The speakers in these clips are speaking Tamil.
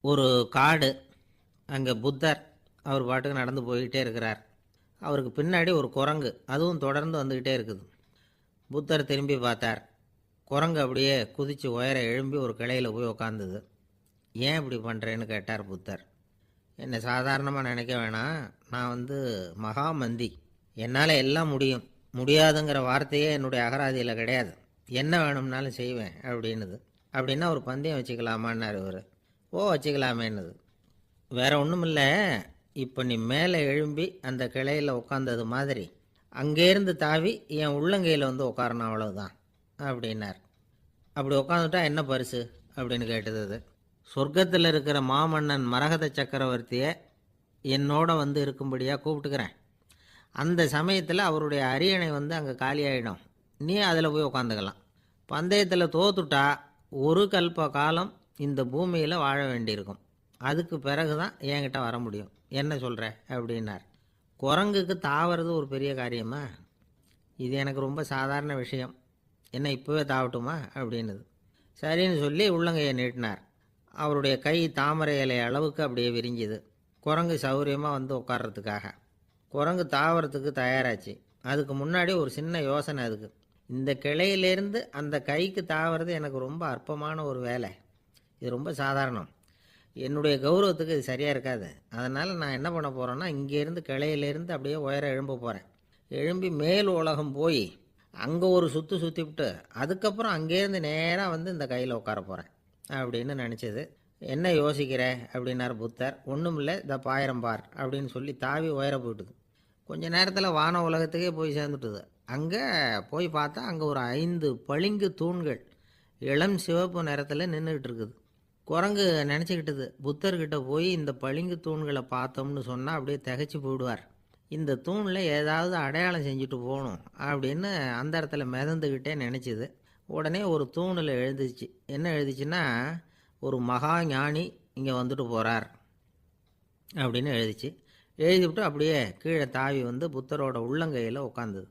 ஒரு காடு. அங்கே புத்தர் அவர் பாட்டுக்கு நடந்து போய்கிட்டே இருக்கிறார். அவருக்கு பின்னாடி ஒரு குரங்கு, அதுவும் தொடர்ந்து வந்துக்கிட்டே இருக்குது. புத்தர் திரும்பி பார்த்தார். குரங்கு அப்படியே குதித்து உயர எழும்பி ஒரு கிளையில் போய் உக்காந்துது. ஏன் இப்படி பண்ணுறேன்னு கேட்டார் புத்தர். என்னை சாதாரணமாக நினைக்க வேணாம், நான் மகாமந்தி. என்னால் எல்லாம் முடியும், முடியாதுங்கிற வார்த்தையே என்னுடைய அகராதியில் கிடையாது. என்ன வேணும்னாலும் செய்வேன் அப்படின்னுது. அப்படின்னா ஒரு பந்தயம் வச்சுக்கலாமான்னார் இவர். ஓ, வச்சுக்கலாமேன்னுது. வேற ஒன்றும் இல்லை, இப்போ நீ மேலே எழும்பி அந்த கிளையில் உட்காந்தது மாதிரி அங்கேருந்து தாவி என் உள்ளங்கையில் உட்காரணும், அவ்வளவுதான் அப்படின்னார். அப்படி உட்காந்துட்டா என்ன பரிசு அப்படின்னு கேட்டது அது. சொர்க்கத்தில் இருக்கிற மாமன்னன் மரகத சக்கரவர்த்தியை என்னோட இருக்கும்படியாக கூப்பிட்டுக்கிறேன். அந்த சமயத்தில் அவருடைய அரியணை அங்கே காலியாகிடும், நீ அதில் போய் உட்காந்துக்கலாம். பந்தயத்தில் தோத்துட்டா ஒரு கல்ப காலம் இந்த பூமியில் வாழ வேண்டியிருக்கும். அதுக்கு பிறகு தான் என்கிட்ட வர முடியும். என்ன சொல்கிற அப்படின்னார். குரங்குக்கு தாவறது ஒரு பெரிய காரியமா? இது எனக்கு ரொம்ப சாதாரண விஷயம், என்ன இப்போவே தாவட்டுமா அப்படின்னுது. சரின்னு சொல்லி உள்ளங்கையை நீட்டினார். அவருடைய கை தாமரை இலை அளவுக்கு அப்படியே விரிஞ்சுது. குரங்கு சௌகரியமாக உட்கார்றதுக்காக. குரங்கு தாவறதுக்கு தயாராச்சு. அதுக்கு முன்னாடி ஒரு சின்ன யோசனை அதுக்கு. இந்த கிளையிலேருந்து அந்த கைக்கு தாவறது எனக்கு ரொம்ப அற்பமான ஒரு வேலை. இது ரொம்ப சாதாரணம். என்னுடைய கௌரவத்துக்கு இது சரியாக இருக்காது. அதனால் நான் என்ன பண்ண போகிறேன்னா, இங்கேருந்து கிளையிலேருந்து அப்படியே உயர எழும்ப போகிறேன். எழும்பி மேல் உலகம் போய் அங்கே ஒரு சுற்றிவிட்டு அதுக்கப்புறம் அங்கேருந்து நேராக இந்த கையில் உட்கார போகிறேன் அப்படின்னு நினச்சது. என்ன யோசிக்கிற அப்படின்னார் புத்தர். ஒன்றும் இல்லை, இந்த பாயிரம் பார் அப்படின்னு சொல்லி தாவி உயர போயிட்டுது. கொஞ்ச நேரத்தில் வான உலகத்துக்கே போய் சேர்ந்துட்டுது. அங்கே போய் பார்த்தா அங்கே ஒரு 5 பளிங்கு தூண்கள் இளம் சிவப்பு நிறத்தில் நின்றுக்கிட்டு இருக்குது. குரங்கு நினச்சிக்கிட்டது, புத்தர்கிட்ட போய் இந்த பளிங்கு தூண்களை பார்த்தோம்னு சொன்னால் அப்படியே திகைச்சு போயிடுவார். இந்த தூணில் ஏதாவது அடையாளம் செஞ்சுட்டு போகணும் அப்படின்னு அந்த இடத்துல மிதந்துக்கிட்டே நினச்சிது. உடனே ஒரு தூணில் எழுதிச்சு. என்ன எழுதிச்சுன்னா, ஒரு மகா ஞானி இங்கே வந்துட்டு போகிறார் அப்படின்னு எழுதிச்சு. எழுதிவிட்டு அப்படியே கீழே தாவி புத்தரோட உள்ளங்கையில் உட்காந்துது.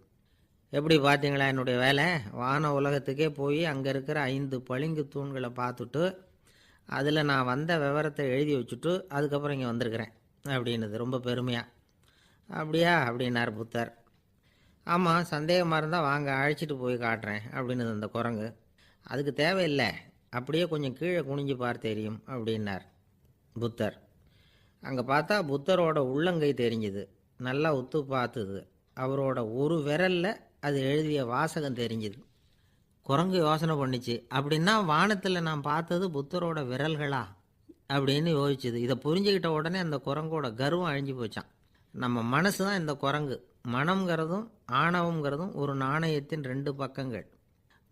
எப்படி பார்த்தீங்களா என்னுடைய வேலை? வான உலகத்துக்கே போய் அங்கே இருக்கிற 5 பளிங்கு தூண்களை பார்த்துட்டு அதில் நான் வந்த விவரத்தை எழுதி வச்சுட்டு அதுக்கப்புறம் இங்கே வந்திருக்கிறேன் அப்படின்னுது ரொம்ப பெருமையாக. அப்படியா அப்படின்னார் புத்தர். ஆமாம், சந்தேகமாக இருந்தால் வாங்க, அழைச்சிட்டு போய் காட்டுறேன் அப்படின்னுது அந்த குரங்கு. அதுக்கு தேவையில்லை, அப்படியே கொஞ்சம் கீழே குனிஞ்சு பார்த்து தெரியும் அப்படின்னார் புத்தர். அங்கே பார்த்தா புத்தரோட உள்ளங்கை தெரிஞ்சுது. நல்லா உத்து பார்த்துது. அவரோட ஒரு விரலில் அது எழுதிய வாசகம் தெரிஞ்சுது. குரங்கு யோசனை பண்ணிச்சு, அப்படின்னா வானத்தில் நான் பார்த்தது புத்தரோட விரல்களா அப்படின்னு யோசிச்சுது. இதை புரிஞ்சுக்கிட்ட உடனே அந்த குரங்கோட கர்வம் அழிஞ்சு போச்சான். நம்ம மனசு தான் இந்த குரங்கு. மனம்ங்கிறதும் ஆணவம்ங்கிறதும் ஒரு நாணயத்தின் 2 பக்கங்கள்.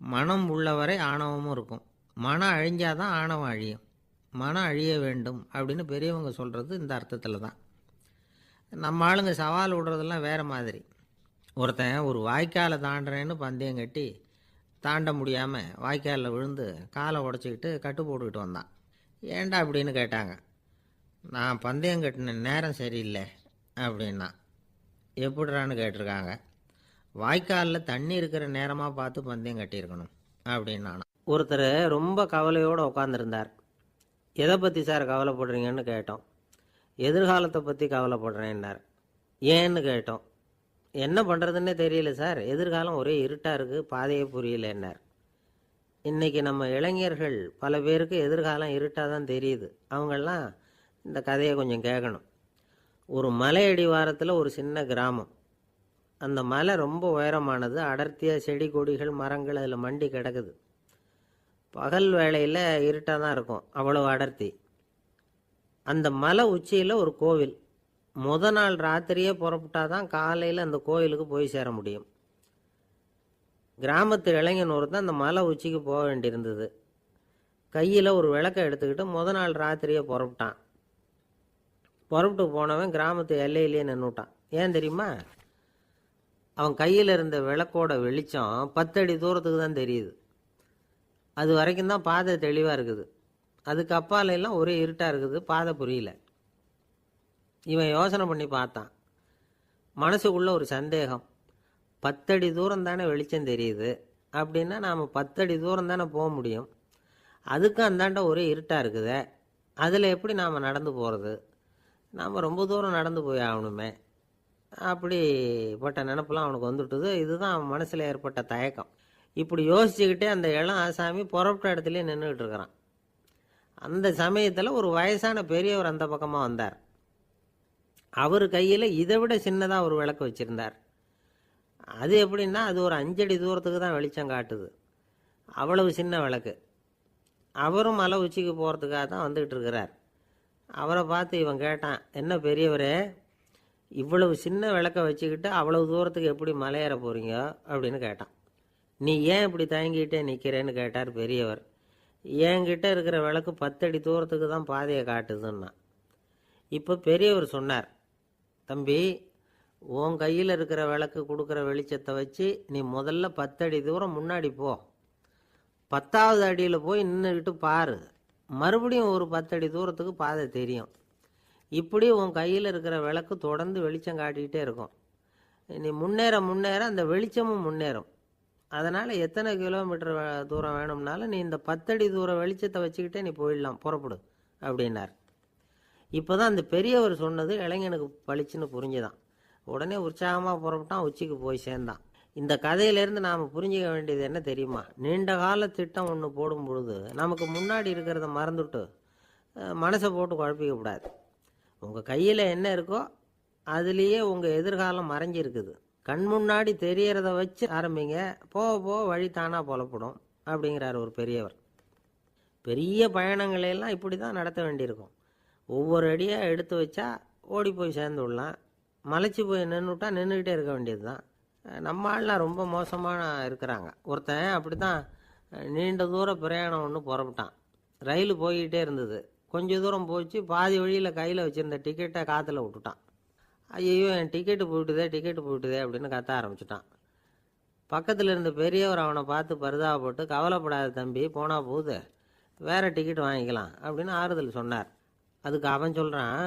மனம் உள்ளவரை ஆணவமும் இருக்கும். மனம் அழிஞ்சாதான் ஆணவம் அழியும். மனம் அழிய வேண்டும் அப்படின்னு பெரியவங்க சொல்கிறது இந்த அர்த்தத்தில் தான். நம்ம ஆளுங்க சவால் விடுறதெல்லாம் வேறு மாதிரி. ஒருத்தன் ஒரு வாய்க்காலை தாண்டுறேன்னு பந்தயம் கட்டி தாண்ட முடியாமல் வாய்க்காலில் விழுந்து காலை உடச்சிக்கிட்டு கட்டு போட்டுக்கிட்டு வந்தான். ஏன்டா அப்படின்னு கேட்டாங்க. நான் பந்தயம் கட்டின நேரம் சரியில்லை அப்படின்னா. எப்படிறான்னு கேட்டிருக்காங்க. வாய்க்காலில் தண்ணி இருக்கிற நேரமாக பார்த்து பந்தயம் கட்டியிருக்கணும் அப்படின்னா. ஒருத்தர் ரொம்ப கவலையோடு உட்காந்துருந்தார். எதை பற்றி சார் கவலைப்படுறீங்கன்னு கேட்டோம். எதிர்காலத்தை பற்றி கவலைப்படுறேன்னார். ஏன்னு கேட்டோம். என்ன பண்ணுறதுன்னே தெரியல சார், எதிர்காலம் ஒரே இருட்டாக இருக்குது, பாதையே புரியலன்னார். இன்றைக்கி நம்ம இளைஞர்கள் பல பேருக்கு எதிர்காலம் இருட்டாக தான் தெரியுது. அவங்கெல்லாம் இந்த கதையை கொஞ்சம் கேட்கணும். ஒரு மலை அடிவாரத்தில் ஒரு சின்ன கிராமம். அந்த மலை ரொம்ப உயரமானது. அடர்த்தியாக செடி கொடிகள் மரங்கள் அதில் மண்டி கிடக்குது. பகல் வேளையில் இருட்டாக தான் இருக்கும், அவ்வளோ அடர்த்தி. அந்த மலை உச்சியில் ஒரு கோவில். நாள் ராத்திரியே புறப்பட்டாதான் காலையில் அந்த கோயிலுக்கு போய் சேர முடியும். கிராமத்து இளைஞன் ஒருத்தன் அந்த மலை உச்சிக்கு போக வேண்டியிருந்தது. கையில் ஒரு விளக்கை எடுத்துக்கிட்டு நாள் ராத்திரியே புறப்பட்டான். புறப்பட்டு போனவன் கிராமத்து எல்லையிலேயே நின்றுட்டான். ஏன் தெரியுமா? அவன் கையில் இருந்த விளக்கோட வெளிச்சம் 10 அடி தூரத்துக்கு தான் தெரியுது. அது வரைக்கும் தான் பாதை தெளிவாக இருக்குது. அதுக்கு அப்பாலெல்லாம் ஒரே இருட்டாக இருக்குது, பாதை புரியல. இவன் யோசனை பண்ணி பார்த்தான். மனசுக்குள்ள ஒரு சந்தேகம். 10 அடி தூரம் தானே வெளிச்சம் தெரியுது, அப்படின்னா நாம் 10 அடி தூரம் தானே போக முடியும். அதுக்கும் அந்தாண்ட ஒரே இருட்டாக இருக்குதே அதில் எப்படி நாம் நடந்து போகிறது? நாம் ரொம்ப தூரம் நடந்து போய் ஆகணுமே. அப்படிப்பட்ட நினப்பெல்லாம் அவனுக்கு வந்துவிட்டுது. இதுதான் அவன் மனசில் ஏற்பட்ட தயக்கம். இப்படி யோசிச்சுக்கிட்டே அந்த இளம் ஆசாமி புறப்பட்ட இடத்துலையே நின்றுக்கிட்டு இருக்கிறான். அந்த சமயத்தில் ஒரு வயசான பெரியவர் அந்த பக்கமாக வந்தார். அவர் கையில் இதை விட சின்னதாக ஒரு விளக்கு வச்சுருந்தார். அது எப்படின்னா அது ஒரு 5 அடி தூரத்துக்கு தான் வெளிச்சம் காட்டுது. அவ்வளவு சின்ன விளக்கு. அவரும் மலை உச்சிக்கு போகிறதுக்காக தான் வந்துக்கிட்டு இருக்கிறார். அவரை பார்த்து இவன் கேட்டான், என்ன பெரியவரே, இவ்வளவு சின்ன விளக்கை வச்சுக்கிட்டு அவ்வளவு தூரத்துக்கு எப்படி மலையேற போகிறீங்க அப்படின்னு கேட்டான். நீ ஏன் இப்படி தயங்கிட்டே நிற்கிறேன்னு கேட்டார் பெரியவர். என்கிட்ட இருக்கிற விளக்கு 10 அடி தூரத்துக்கு தான் பாதையை காட்டுதுன்னா. இப்போ பெரியவர் சொன்னார், தம்பி, உன் கையில் இருக்கிற விளக்கு கொடுக்குற வெளிச்சத்தை வச்சு நீ முதல்ல 10 அடி தூரம் முன்னாடி போ. 10வது அடியில் போய் நின்றுக்கிட்டு பாரு. மறுபடியும் ஒரு 10 அடி தூரத்துக்கு பாதை தெரியும். இப்படி உன் கையில் இருக்கிற விளக்கு தொடர்ந்து வெளிச்சம் காட்டிக்கிட்டே இருக்கும். நீ முன்னேற முன்னேற அந்த வெளிச்சமும் முன்னேறும். அதனால் எத்தனை கிலோமீட்டர் தூரம் வேணும்னாலும் நீ இந்த 10 அடி தூரம் வெளிச்சத்தை வச்சுக்கிட்டே நீ போயிடலாம், புறப்படு அப்படின்னார். இப்போ தான் அந்த பெரியவர் சொன்னது இளைஞனுக்கு பளிச்சுன்னு புரிஞ்சுதான். உடனே உற்சாகமாக புறப்பட்டான், உச்சிக்கு போய் சேர்ந்தான். இந்த கதையிலேருந்து நாம் புரிஞ்சிக்க வேண்டியது என்ன தெரியுமா? நீண்ட கால திட்டம் ஒன்று போடும் பொழுது நமக்கு முன்னாடி இருக்கிறத மறந்துட்டு மனசை போட்டு குழப்பிக்கக்கூடாது. உங்கள் கையில் என்ன இருக்கோ அதுலேயே உங்கள் எதிர்காலம் மறைஞ்சிருக்குது. கண் முன்னாடி தெரியறத வச்சு ஆரம்பிங்க, போக போக வழி தானாக புலப்படும் அப்படிங்கிறார் ஒரு பெரியவர். பெரிய பயணங்களையெல்லாம் இப்படி தான் நடத்த வேண்டியிருக்கும். ஒவ்வொரு அடியாக எடுத்து வச்சா ஓடி போய் சேர்ந்து விடலாம். மலைச்சி போய் நின்றுட்டா நின்றுக்கிட்டே இருக்க வேண்டியது தான். நம்ம ஆள்லாம் ரொம்ப மோசமான இருக்கிறாங்க. ஒருத்தன் அப்படி தான் நீண்ட தூர பிரயாணம் ஒன்று புறப்பட்டான். ரயில் போய்கிட்டே இருந்தது. கொஞ்சம் தூரம் போச்சு, பாதி வழியில் கையில் வச்சுருந்த டிக்கெட்டை காற்றுல விட்டுட்டான். ஐயோ, என் டிக்கெட்டு போயிட்டுதே அப்படின்னு கத்த ஆரம்பிச்சிட்டான். பக்கத்தில் இருந்த பெரியவர் அவனை பார்த்து பரிதாபப்பட்டு, கவலைப்படாத தம்பி, போனால் போகுது, வேறு டிக்கெட் வாங்கிக்கலாம் அப்படின்னு ஆறுதல் சொன்னார். அதுக்கு அவன் சொல்கிறான்,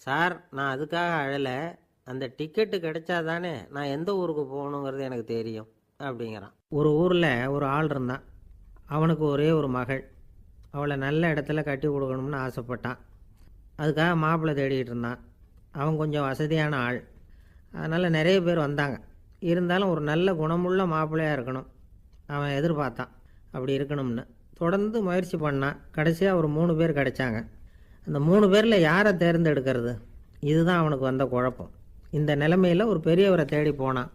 சார், நான் அதுக்காக அழலை, அந்த டிக்கெட்டு கிடைச்சா தானே நான் எந்த ஊருக்கு போகணுங்கிறது எனக்கு தெரியும் அப்படிங்கிறான். ஒரு ஊரில் ஒரு ஆள் இருந்தான். அவனுக்கு ஒரே ஒரு மகள். அவளை நல்ல இடத்துல கட்டி கொடுக்கணும்னு ஆசைப்பட்டான். அதுக்காக மாப்பிள்ளை தேடிக்கிட்டு இருந்தான். அவன் கொஞ்சம் வசதியான ஆள். அதனால் நிறைய பேர் வந்தாங்க. இருந்தாலும் ஒரு நல்ல குணமுள்ள மாப்பிள்ளையாக இருக்கணும் அவன் எதிர்பார்த்தான். அப்படி இருக்கணும்னு தொடர்ந்து முயற்சி பண்ணான். கடைசியாக ஒரு 3 பேர் கிடைச்சாங்க. அந்த 3 பேரில் யாரை தேர்ந்தெடுக்கிறது? இதுதான் அவனுக்கு வந்த குழப்பம். இந்த நிலைமையில் ஒரு பெரியவரை தேடி போனான்.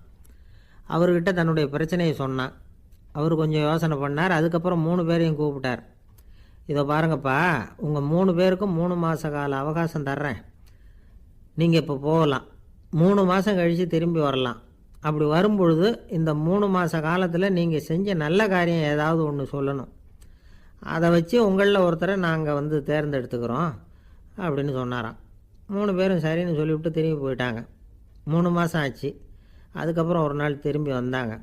அவர்கிட்ட தன்னுடைய பிரச்சனையை சொன்னான். அவர் கொஞ்சம் யோசனை பண்ணார். அதுக்கப்புறம் 3 பேரையும் கூப்பிட்டார். இதை பாருங்கப்பா, உங்கள் 3 பேருக்கும் 3 மாத கால அவகாசம் தர்றேன். நீங்கள் இப்போ போகலாம். 3 மாதம் கழித்து திரும்பி வரலாம். அப்படி வரும்பொழுது இந்த 3 மாத காலத்தில் நீங்கள் செஞ்ச நல்ல காரியம் ஏதாவது ஒன்று சொல்லணும். அதை வச்சு உங்களில் ஒருத்தரை நாங்கள் தேர்ந்தெடுத்துக்கிறோம் அப்படின்னு சொன்னாராம். 3 பேரும் சரின்னு சொல்லிவிட்டு திரும்பி போயிட்டாங்க. 3 மாதம் ஆச்சு. அதுக்கப்புறம் ஒரு நாள் திரும்பி வந்தாங்க.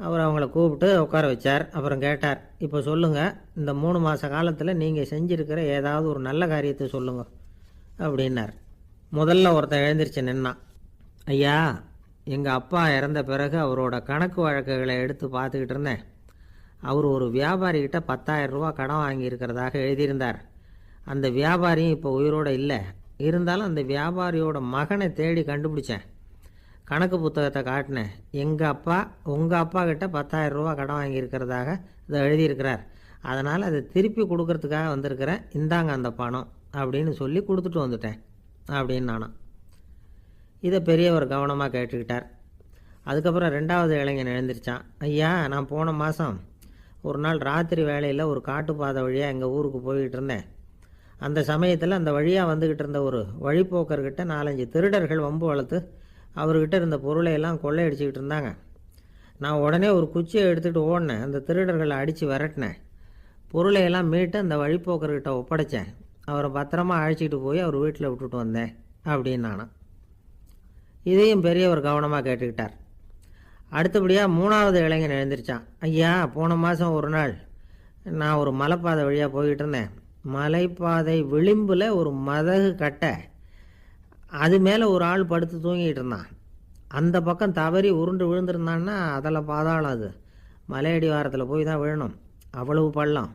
அவர் அவங்கள கூப்பிட்டு உட்கார வச்சார். அப்புறம் கேட்டார், இப்போ சொல்லுங்கள், இந்த 3 மாத காலத்தில் நீங்கள் செஞ்சுருக்கிற ஏதாவது ஒரு நல்ல காரியத்தை சொல்லுங்கள் அப்படின்னார். முதல்ல ஒருத்தன் எழுந்திரிச்சு நின்னான். ஐயா, எங்கள் அப்பா இறந்த பிறகு அவரோட கணக்கு வழக்குகளை எடுத்து பார்த்துக்கிட்டு இருந்தேன். அவர் ஒரு வியாபாரிகிட்ட 10,000 ரூபா கடன் வாங்கியிருக்கிறதாக எழுதியிருந்தார். அந்த வியாபாரியும் இப்போ உயிரோடு இல்லை. இருந்தாலும் அந்த வியாபாரியோட மகனை தேடி கண்டுபிடிச்சேன். கணக்கு புத்தகத்தை காட்டினேன். எங்கள் அப்பா உங்கள் அப்பா கிட்ட 10,000 ரூபா கடன் வாங்கியிருக்கிறதாக இதை எழுதியிருக்கிறார். அதனால் அதை திருப்பி கொடுக்கறதுக்காக வந்திருக்கிறேன். இந்தாங்க அந்த பணம் அப்படின்னு சொல்லி கொடுத்துட்டு வந்துட்டேன் அப்படின்னு நானும். இதை பெரியவர் கவனமாக கேட்டுக்கிட்டார். அதுக்கப்புறம் 2வது இளைஞன் எழுந்திரிச்சான். ஐயா, நான் போன மாதம் ஒரு நாள் ராத்திரி வேளையில் ஒரு காட்டுப்பாதை வழியாக எங்கள் ஊருக்கு போய்கிட்டு இருந்தேன். அந்த சமயத்தில் அந்த வழியாக வந்துக்கிட்டு இருந்த ஒரு வழிப்போக்கர்கிட்ட 4-5 திருடர்கள் வம்பு வளர்த்து அவர்கிட்ட இருந்த பொருளை எல்லாம் கொள்ளையடிச்சிக்கிட்டு இருந்தாங்க. நான் உடனே ஒரு குச்சியை எடுத்துகிட்டு ஓடினேன். அந்த திருடர்களை அடித்து விரட்டினேன். பொருளையெல்லாம் மீட்டு அந்த வழிப்போக்கர்கிட்ட ஒப்படைச்சேன். அவரை பத்திரமா அழைச்சிக்கிட்டு போய் அவர் வீட்டில் விட்டுட்டு வந்தேன் அப்படின்னு நானும். இதையும் பெரியவர் கவனமாக கேட்டுக்கிட்டார். அடுத்தபடியாக 3வது இளைஞன் எழுந்திரிச்சான். ஐயா, போன மாதம் ஒரு நாள் நான் ஒரு மலைப்பாதை வழியாக போய்கிட்டு இருந்தேன். மலைப்பாதை விளிம்பில் ஒரு மதகு கட்டை, அது மேலே ஒரு ஆள் படுத்து தூங்கிட்டு இருந்தான். அந்த பக்கம் தவறி உருண்டு விழுந்திருந்தான்னா அதில் பாதாளம். அது மலையடி வாரத்தில் போய் தான் விழணும். அவ்வளவு பள்ளம்.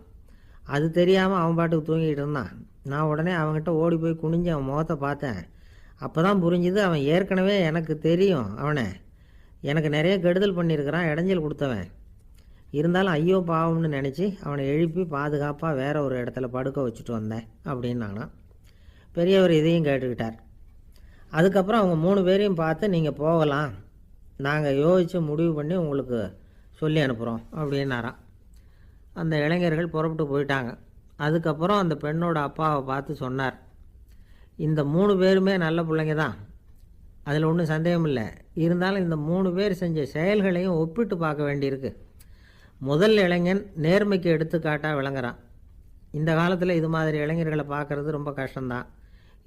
அது தெரியாமல் அவன் பாட்டுக்கு தூங்கிட்டு இருந்தான். நான் உடனே அவன்கிட்ட ஓடி போய் குனிஞ்சு அவன் முகத்தை பார்த்தேன். அப்போ தான் புரிஞ்சுது, அவன் ஏற்கனவே எனக்கு தெரியும். அவனை எனக்கு நிறைய கெடுதல் பண்ணியிருக்கிறான், இடைஞ்சல் கொடுத்தவன். இருந்தாலும் ஐயோ பாவம்னு நினச்சி அவனை எழுப்பி பாதுகாப்பாக வேற ஒரு இடத்துல படுக்க வச்சுட்டு வந்தேன் அப்படின்னு பெரியவர் இதையும் கேட்டுக்கிட்டார். அதுக்கப்புறம் அவங்க 3 பேரையும் பார்த்து, நீங்கள் போகலாம், நாங்கள் யோசித்து முடிவு பண்ணி உங்களுக்கு சொல்லி அனுப்புகிறோம் அப்படின்னாராம். அந்த இளைஞர்கள் புறப்பட்டு போயிட்டாங்க. அதுக்கப்புறம் அந்த பெண்ணோட அப்பாவை பார்த்து சொன்னார், இந்த 3 பேருமே நல்ல பிள்ளைங்க தான், அதில் ஒன்றும் சந்தேகம் இல்லை. இருந்தாலும் இந்த 3 பேர் செஞ்ச செயல்களையும் ஒப்பிட்டு பார்க்க வேண்டியிருக்கு. முதல் இளைஞன் நேர்மைக்கு எடுத்துக்காட்டாக விளங்குறான். இந்த காலத்தில் இது மாதிரி இளைஞர்களை பார்க்குறது ரொம்ப கஷ்டம்தான்.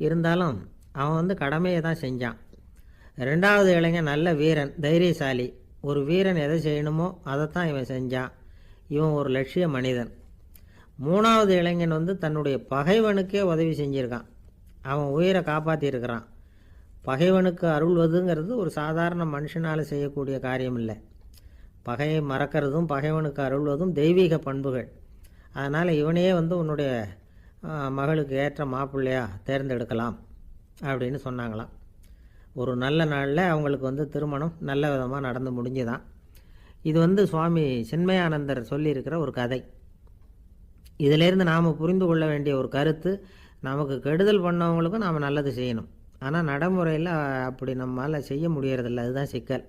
இருந்தாலும் அவன் கடமையை தான் செஞ்சான். 2வது இளைஞன் நல்ல வீரன், தைரியசாலி. ஒரு வீரன் எதை செய்யணுமோ அதைத்தான் இவன் செஞ்சான். இவன் ஒரு லட்சிய மனிதன். 3வது இளைஞன் தன்னுடைய பகைவனுக்கே உதவி செஞ்சுருக்கான். அவன் உயிரை காப்பாற்றியிருக்கிறான். பகைவனுக்கு அருள்வதுங்கிறது ஒரு சாதாரண மனுஷனால் செய்யக்கூடிய காரியம் இல்லை. பகையை மறக்கிறதும் பகைவனுக்கு அருள்வதும் தெய்வீக பண்புகள். அதனால் இவனையே உன்னுடைய மகளுக்கு ஏற்ற மாப்பிள்ளையா தேர்ந்தெடுக்கலாம் அப்படின்னு சொன்னாங்களாம். ஒரு நல்ல நாளில் அவங்களுக்கு திருமணம் நல்ல விதமாக நடந்து முடிஞ்சுதான். இது சுவாமி சின்மயானந்தர் சொல்லியிருக்கிற ஒரு கதை. இதிலேருந்து நாம் புரிந்து கொள்ள வேண்டிய ஒரு கருத்து, நமக்கு கெடுதல் பண்ணவங்களுக்கும் நாம் நல்லது செய்யணும். ஆனால் நடைமுறையில் அப்படி நம்மளால் செய்ய முடியறதில்ல. அதுதான் சிக்கல்.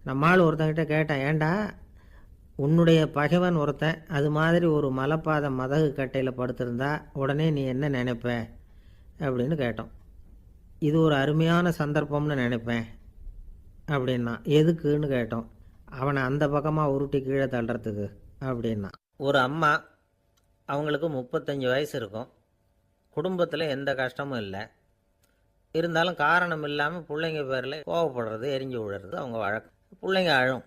நம்மால் ஒருத்தங்கிட்ட கேட்டேன், ஏண்டா உன்னுடைய பகைவன் ஒருத்தன் அது மாதிரி ஒரு மலைப்பாதை மதகு கட்டையில் படுத்திருந்தா உடனே நீ என்ன நினைப்ப அப்படின்னு கேட்டோம். இது ஒரு அருமையான சந்தர்ப்பம்னு நினைப்பேன் அப்படின்னா. எதுக்குன்னு கேட்டோம். அவனை அந்த பக்கமாக உருட்டி கீழே தள்ளுறதுக்கு அப்படின்னா. ஒரு அம்மா, அவங்களுக்கு 35 வயசு இருக்கும். குடும்பத்தில் எந்த கஷ்டமும் இல்லை. இருந்தாலும் காரணம் இல்லாமல் பிள்ளைங்க பேரில் கோவப்படுறது, எரிஞ்சு விழுறது அவங்க வழக்கம். பிள்ளைங்க அழும்.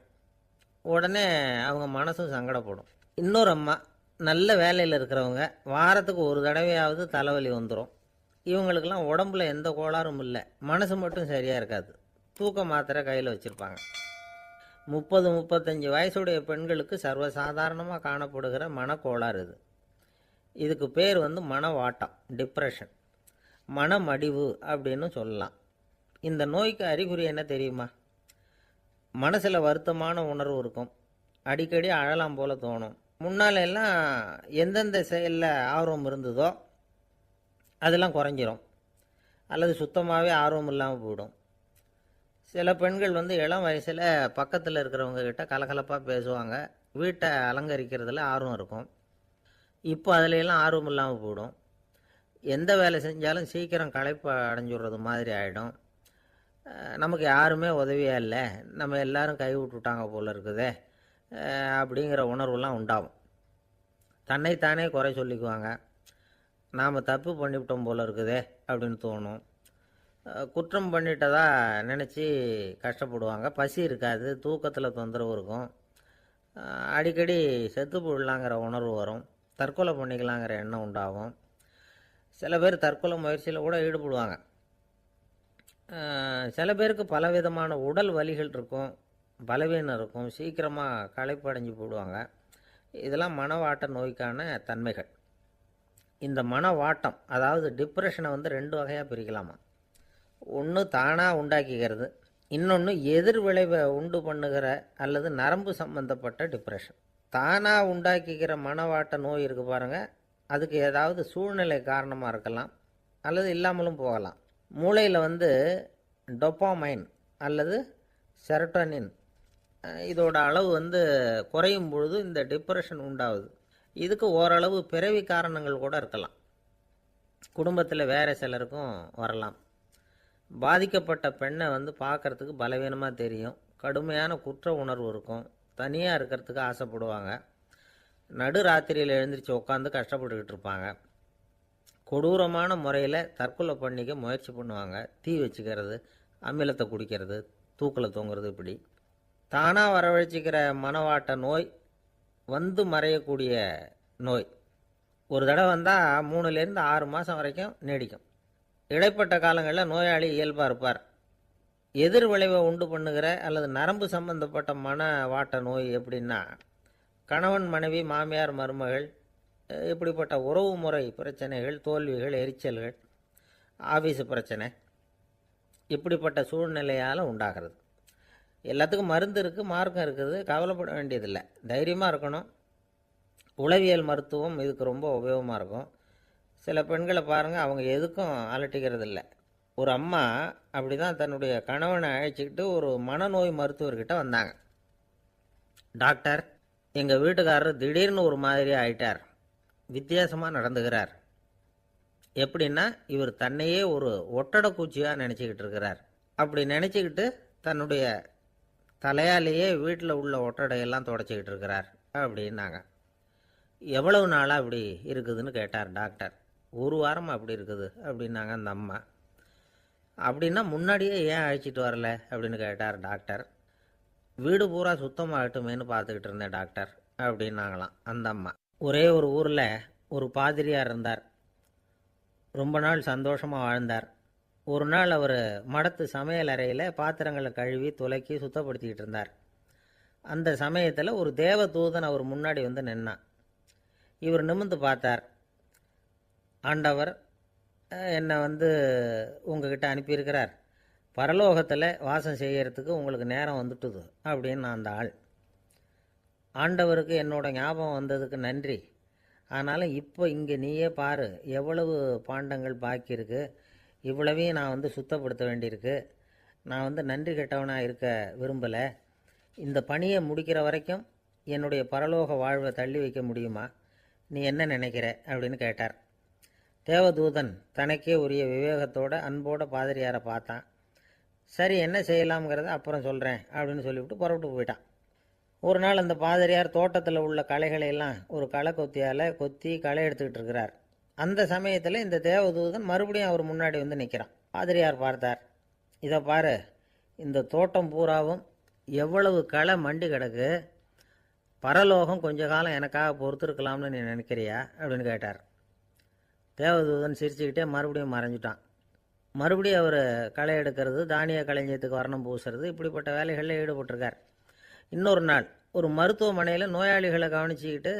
உடனே அவங்க மனசும் சங்கடப்படும். இன்னொரு அம்மா, நல்ல வேலையில் இருக்கிறவங்க, வாரத்துக்கு ஒரு தடவையாவது தலைவலி வந்துடும். இவங்களுக்கெல்லாம் உடம்புல எந்த கோளாறும் இல்லை, மனசு மட்டும் சரியாக இருக்காது. தூக்க மாத்திரை கையில் வச்சுருப்பாங்க. 30-35 வயசுடைய பெண்களுக்கு சர்வசாதாரணமாக காணப்படுகிற மனக்கோளாறு இது. இதுக்கு பேர் மனவாட்டம், டிப்ரெஷன், மனமடிவு அப்படின்னு சொல்லலாம். இந்த நோய்க்கு அறிகுறி என்ன தெரியுமா? மனசில் வருத்தமான உணர்வு இருக்கும். அடிக்கடி அழலாம் போல தோணும். முன்னால் எல்லாம் எந்தெந்த செயலில் ஆர்வம் இருந்ததோ அதெல்லாம் குறைஞ்சிரும், அல்லது சுத்தமாகவே ஆர்வம் இல்லாமல் போயிடும். சில பெண்கள் இளம் வயசில் பக்கத்தில் இருக்கிறவங்க கிட்ட கலகலப்பாக பேசுவாங்க, வீட்டை அலங்கரிக்கிறதுல ஆர்வம் இருக்கும். இப்போ அதிலெல்லாம் ஆர்வம் இல்லாமல் போயிடும். எந்த வேலை செஞ்சாலும் சீக்கிரம் களைப்பு அடைஞ்சுடுறது மாதிரி ஆகிடும். நமக்கு யாருமே உதவியாக இல்லை, நம்ம எல்லாரும் கை விட்டுட்டாங்க போல் இருக்குதே அப்படிங்கிற உணர்வுலாம் உண்டாகும். தன்னைத்தானே குறை சொல்லிக்குவாங்க. நாம் தப்பு பண்ணிவிட்டோம் போல் இருக்குதே அப்படின்னு தோணும். குற்றம் பண்ணிட்டதா நினச்சி கஷ்டப்படுவாங்க. பசி இருக்காது, தூக்கத்தில் தொந்தரவு இருக்கும். அடிக்கடி செத்து போடலாங்கிற உணர்வு வரும். தற்கொலை பண்ணிக்கலாங்கிற எண்ணம் உண்டாகும். சில பேர் தற்கொலை முயற்சியில் கூட ஈடுபடுவாங்க. சில பேருக்கு பலவிதமான உடல் வலிகள் இருக்கும், பலவீனம் இருக்கும், சீக்கிரமாக களைப்படைஞ்சு போடுவாங்க. இதெல்லாம் மனவாட்ட நோய்க்கான தன்மைகள். இந்த மனவாட்டம், அதாவது டிப்ரெஷனை 2 வகையாக பிரிக்கலாமா. ஒன்று தானாக உண்டாக்கிக்கிறது, இன்னொன்று எதிர் விளைவை உண்டு பண்ணுகிற அல்லது நரம்பு சம்பந்தப்பட்ட டிப்ரெஷன். தானாக உண்டாக்கிக்கிற மனவாட்ட நோய் இருக்குது பாருங்கள், அதுக்கு ஏதாவது சூழ்நிலை காரணமாக இருக்கலாம், அல்லது இல்லாமலும் போகலாம். மூளையில் டொப்பாமைன் அல்லது செரட்டோனின் இதோட அளவு குறையும் பொழுது இந்த டிப்ரெஷன் உண்டாகுது. இதுக்கு ஓரளவு பிறவி காரணங்கள் கூட இருக்கலாம். குடும்பத்தில் வேறு சிலருக்கும் வரலாம். பாதிக்கப்பட்ட பெண்ணை பார்க்குறதுக்கு பலவீனமாக தெரியும், கடுமையான குற்ற உணர்வு இருக்கும், தனியாக இருக்கிறதுக்கு ஆசைப்படுவாங்க, நடு ராத்திரியில் எழுந்திரிச்சு உட்காந்து கஷ்டப்பட்டுக்கிட்டு இருப்பாங்க, கொடூரமான முறையில் தற்கொலை பண்ணிக்க முயற்சி பண்ணுவாங்க, தீ வச்சுக்கிறது, அமிலத்தை குடிக்கிறது, தூக்கில் தொங்குறது. இப்படி தானாக வரவழைச்சிக்கிற மனவாட்ட நோய் மறையக்கூடிய நோய். ஒரு தடவை வந்தால் 3லேருந்து 6 மாதம் வரைக்கும் நீடிக்கும். இடைப்பட்ட காலங்களில் நோயாளி இயல்பாக இருப்பார். எதிர் விளைவை உண்டு பண்ணுகிற அல்லது நரம்பு சம்பந்தப்பட்ட மன வாட்ட நோய் எப்படின்னா, கணவன் மனைவி மாமியார் மருமகள் இப்படிப்பட்ட உறவு முறை பிரச்சனைகள், தோல்விகள், எரிச்சல்கள், ஆஃபீஸு பிரச்சனை, இப்படிப்பட்ட சூழ்நிலையால் உண்டாகிறது. எல்லாத்துக்கும் மருந்து இருக்குது, மார்க்கம் இருக்குது, கவலைப்பட வேண்டியதில்லை, தைரியமாக இருக்கணும். உளவியல் மருத்துவம் இதுக்கு ரொம்ப உபயோகமாக இருக்கும். சில பெண்களை பாருங்கள், அவங்க எதுக்கும் அலட்டிக்கிறது இல்லை. ஒரு அம்மா அப்படி தான் தன்னுடைய கணவனை அழைச்சிக்கிட்டு ஒரு மனநோய் மருத்துவர்கிட்ட வந்தாங்க. டாக்டர், எங்கள் வீட்டுக்காரர் திடீர்னு ஒரு மாதிரி ஆயிட்டார், வித்தியாசமாக நடந்துக்கிறார். எப்படின்னா, இவர் தன்னையே ஒரு ஒட்டடை பூச்சியாக நினச்சிக்கிட்டு இருக்கிறார். அப்படி நினச்சிக்கிட்டு தன்னுடைய தலையாலேயே வீட்டில் உள்ள ஒட்டடையெல்லாம் தொடச்சிக்கிட்டு இருக்கிறார் அப்படின்னாங்க. எவ்வளவு நாளாக அப்படி இருக்குதுன்னு கேட்டார் டாக்டர். ஒரு வாரமாக அப்படி இருக்குது அப்படின்னாங்க அந்த அம்மா. அப்படின்னா முன்னாடியே ஏன் அழைச்சிட்டு வரல அப்படின்னு கேட்டார் டாக்டர். வீடு பூரா சுத்தமாகட்டுமேனு பார்த்துக்கிட்டு இருந்தேன் டாக்டர் அப்படின்னாங்களாம் அந்த அம்மா. ஒரே ஒரு ஊரில் ஒரு பாதிரியார் இருந்தார். ரொம்ப நாள் சந்தோஷமாக வாழ்ந்தார். ஒரு நாள் அவர் மடத்து சமையல் அறையில் பாத்திரங்களை கழுவி துலக்கி சுத்தப்படுத்திக்கிட்டு இருந்தார். அந்த சமயத்தில் ஒரு தேவதூதன் அவர் முன்னாடி வந்து நின்னான். இவர் நிமிர்ந்து பார்த்தார். ஆண்டவர் என்னை உங்ககிட்ட அனுப்பியிருக்கிறார், பரலோகத்தில் வாசம் செய்யறதுக்கு உங்களுக்கு நேரம் வந்துட்டுது அப்படின்னு அந்த ஆள். ஆண்டவருக்கு என்னோட ஞாபகம் வந்ததுக்கு நன்றி. ஆனாலும் இப்போ இங்கே நீயே பாரு, எவ்வளவு பாண்டங்கள் பாக்கி இருக்குது, இவ்வளவையும் நான் சுத்தப்படுத்த வேண்டியிருக்கு. நான் நன்றி கெட்டவனாக இருக்க விரும்பலை. இந்த பணியை முடிக்கிற வரைக்கும் என்னுடைய பரலோக வாழ்வை தள்ளி வைக்க முடியுமா? நீ என்ன நினைக்கிற அப்படின்னு கேட்டார். தேவதூதன் தனக்கே உரிய விவேகத்தோட அன்போட பாதிரியாரை பார்த்தான். சரி, என்ன செய்யலாம்ங்கிறத அப்புறம் சொல்கிறேன் அப்படின்னு சொல்லிவிட்டு புறப்பட்டு போயிட்டான். ஒரு நாள் அந்த பாதிரியார் தோட்டத்தில் உள்ள களைகளை எல்லாம் ஒரு களை கொத்தியால் கொத்தி களை எடுத்துக்கிட்டு இருக்கிறார். அந்த சமயத்தில் இந்த தேவதூதன் மறுபடியும் அவர் முன்னாடி நிற்கிறான். பாதிரியார் பார்த்தார். இதை பாரு, இந்த தோட்டம் பூராவும் எவ்வளவு களை மண்டி கிடக்கு, பரலோகம் கொஞ்ச காலம் எனக்காக பொறுத்திருக்கலாம்னு நீ நினைக்கிறியா அப்படின்னு கேட்டார். தேவதூதன் சிரிச்சுக்கிட்டே மறுபடியும் மறைஞ்சிட்டான். மறுபடியும் அவர் களை எடுக்கிறது, தானிய களஞ்சியத்துக்கு வர்ணம் பூசுறது, இப்படிப்பட்ட வேலைகளில் ஈடுபட்டிருக்கார். இன்னொரு நாள் ஒரு மருத்துவமனையில் நோயாளிகளை கவனிச்சிக்கிட்டு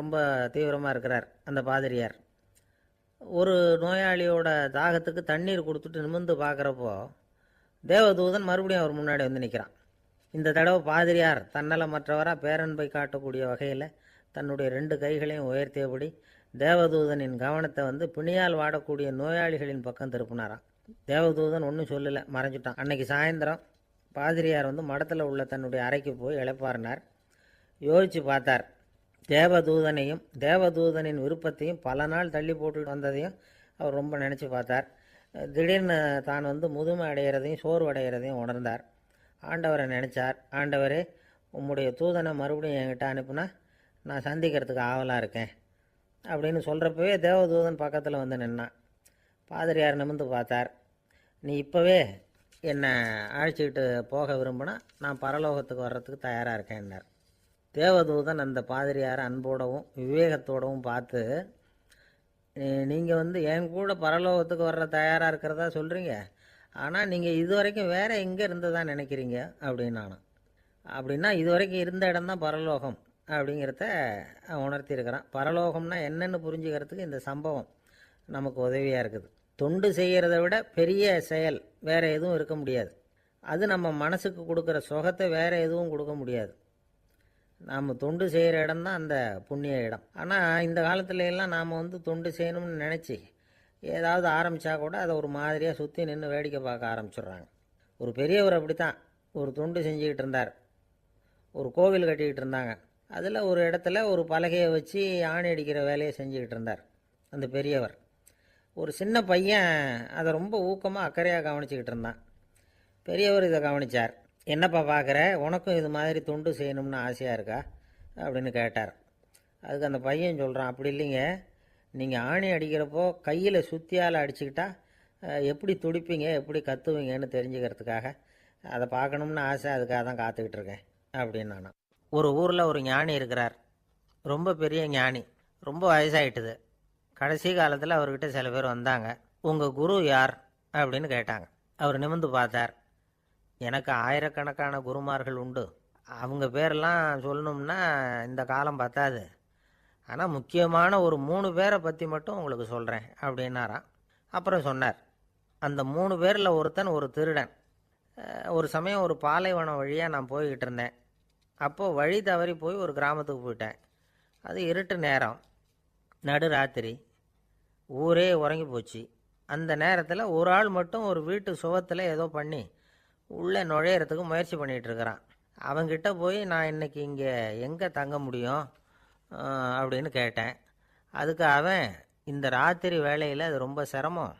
ரொம்ப தீவிரமாக இருக்கிறார் அந்த பாதிரியார். ஒரு நோயாளியோட தாகத்துக்கு தண்ணீர் கொடுத்துட்டு நிமிர்ந்து பார்க்குறப்போ தேவதூதன் மறுபடியும் அவர் முன்னாடி நிற்கிறான். இந்த தடவை பாதிரியார் தன்னலமற்றவராக பேரன்பை காட்டக்கூடிய வகையில் தன்னுடைய 2 கைகளையும் உயர்த்தியபடி தேவதூதனின் கவனத்தை பிணியால் வாடக்கூடிய நோயாளிகளின் பக்கம் திருப்பினாராம். தேவதூதன் ஒன்றும் சொல்லலை, மறைஞ்சிட்டான். அன்னைக்கு சாயந்தரம் பாதிரியார் மடத்தில் உள்ள தன்னுடைய அறைக்கு போய் இளைப்பாறினார். யோசித்து பார்த்தார். தேவதூதனையும் தேவதூதனின் விருப்பத்தையும் பல நாள் தள்ளி போட்டு வந்ததையும் அவர் ரொம்ப நினச்சி பார்த்தார். திடீர்னு தான் முதுமை அடைகிறதையும் சோர்வு அடைகிறதையும் உணர்ந்தார். ஆண்டவரை நினச்சார். ஆண்டவரே, உம்முடைய தூதனை மறுபடியும் என்கிட்ட அனுப்புனா நான் சந்திக்கிறதுக்கு ஆவலாக இருக்கேன் அப்படின்னு சொல்கிறப்பவே தேவதூதன் பக்கத்தில் நின்னான். பாதிரியார் நிமிர்ந்து பார்த்தார். நீ இப்போவே என்னை அழைச்சிக்கிட்டு போக விரும்பினா நான் பரலோகத்துக்கு வர்றதுக்கு தயாராக இருக்கேன்னார். தேவதூதன் அந்த பாதிரியாரை அன்போடவும் விவேகத்தோடவும் பார்த்து, நீங்கள் என் கூட பரலோகத்துக்கு வர்ற தயாராக இருக்கிறதா சொல்கிறீங்க, ஆனால் நீங்கள் இது வரைக்கும் வேறு எங்கே இருந்ததான் நினைக்கிறீங்க அப்படின்னானா. அப்படின்னா இது வரைக்கும் இருந்த இடம்தான் பரலோகம் அப்படிங்கிறத உணர்த்தியிருக்கிறான். பரலோகம்னா என்னென்னு புரிஞ்சுக்கிறதுக்கு இந்த சம்பவம் நமக்கு உதவியாக இருக்குது. தொண்டு செய்கிறத விட பெரிய செயல் வேறு எதுவும் இருக்க முடியாது. அது நம்ம மனசுக்கு கொடுக்குற சுகத்தை வேறு எதுவும் கொடுக்க முடியாது. நாம் தொண்டு செய்கிற இடம் தான் அந்த புண்ணிய இடம். ஆனால் இந்த காலத்துல எல்லாம் நாம் தொண்டு செய்யணும்னு நினச்சி ஏதாவது ஆரம்பித்தா கூட அதை ஒரு மாதிரியாக சுற்றி நின்று வேடிக்கை பார்க்க ஆரம்பிச்சிடுறாங்க. ஒரு பெரியவர் அப்படி தான் ஒரு தொண்டு செஞ்சுக்கிட்டு இருந்தார். ஒரு கோவில் கட்டிக்கிட்டு இருந்தாங்க. அதில் ஒரு இடத்துல ஒரு பலகையை வச்சு ஆணி அடிக்கிற வேலையை செஞ்சுக்கிட்டு இருந்தார் அந்த பெரியவர். ஒரு சின்ன பையன் அதை ரொம்ப ஊக்கமாக அக்கறையாக கவனிச்சிக்கிட்டு இருந்தான். பெரியவர் இதை கவனித்தார். என்னப்பா பார்க்குற, உனக்கும் இது மாதிரி தொண்டு செய்யணும்னு ஆசையாக இருக்கா அப்படின்னு கேட்டார். அதுக்கு அந்த பையன் சொல்கிறான், அப்படி இல்லைங்க, நீங்கள் ஆணி அடிக்கிறப்போ கையில் சுத்தியால் அடிச்சுக்கிட்டா எப்படி துடிப்பீங்க, எப்படி கத்துவீங்கன்னு தெரிஞ்சுக்கிறதுக்காக அதை பார்க்கணும்னு ஆசை, அதுக்காக தான் காத்துக்கிட்டு இருக்கேன் அப்படின்னு நானும். ஒரு ஊரில் ஒரு ஞானி இருக்கிறார். ரொம்ப பெரிய ஞானி, ரொம்ப வயசாகிட்டுது. கடைசி காலத்தில் அவர்கிட்ட சில பேர் வந்தாங்க. உங்கள் குரு யார் அப்படின்னு கேட்டாங்க. அவர் நிமிர்ந்து பார்த்தார். எனக்கு ஆயிரக்கணக்கான குருமார்கள் உண்டு, அவங்க பேரெல்லாம் சொல்லணும்னா இந்த காலம் பத்தாது. ஆனால் முக்கியமான ஒரு 3 பேரை பற்றி மட்டும் உங்களுக்கு சொல்கிறேன் அப்படின்னாராம். அப்புறம் சொன்னார், அந்த 3 பேரில் ஒருத்தன் ஒரு திருடன். ஒரு சமயம் ஒரு பாலைவனம் வழியாக நான் போய்கிட்டு இருந்தேன். அப்போது வழி தவறி போய் ஒரு கிராமத்துக்கு போயிட்டேன். அது இருட்டு நேரம், நடு ராத்திரி, ஊரே உறங்கி போச்சு. அந்த நேரத்தில் ஒரு ஆள் மட்டும் ஒரு வீட்டு சுவத்தில் ஏதோ பண்ணி உள்ளே நுழையிறதுக்கு முயற்சி பண்ணிகிட்ருக்கிறான். அவங்கிட்ட போய் நான் இன்றைக்கி இங்கே எங்கே தங்க முடியும் அப்படின்னு கேட்டேன். அதுக்கு அவன், இந்த ராத்திரி வேளையில் அது ரொம்ப சிரமம்,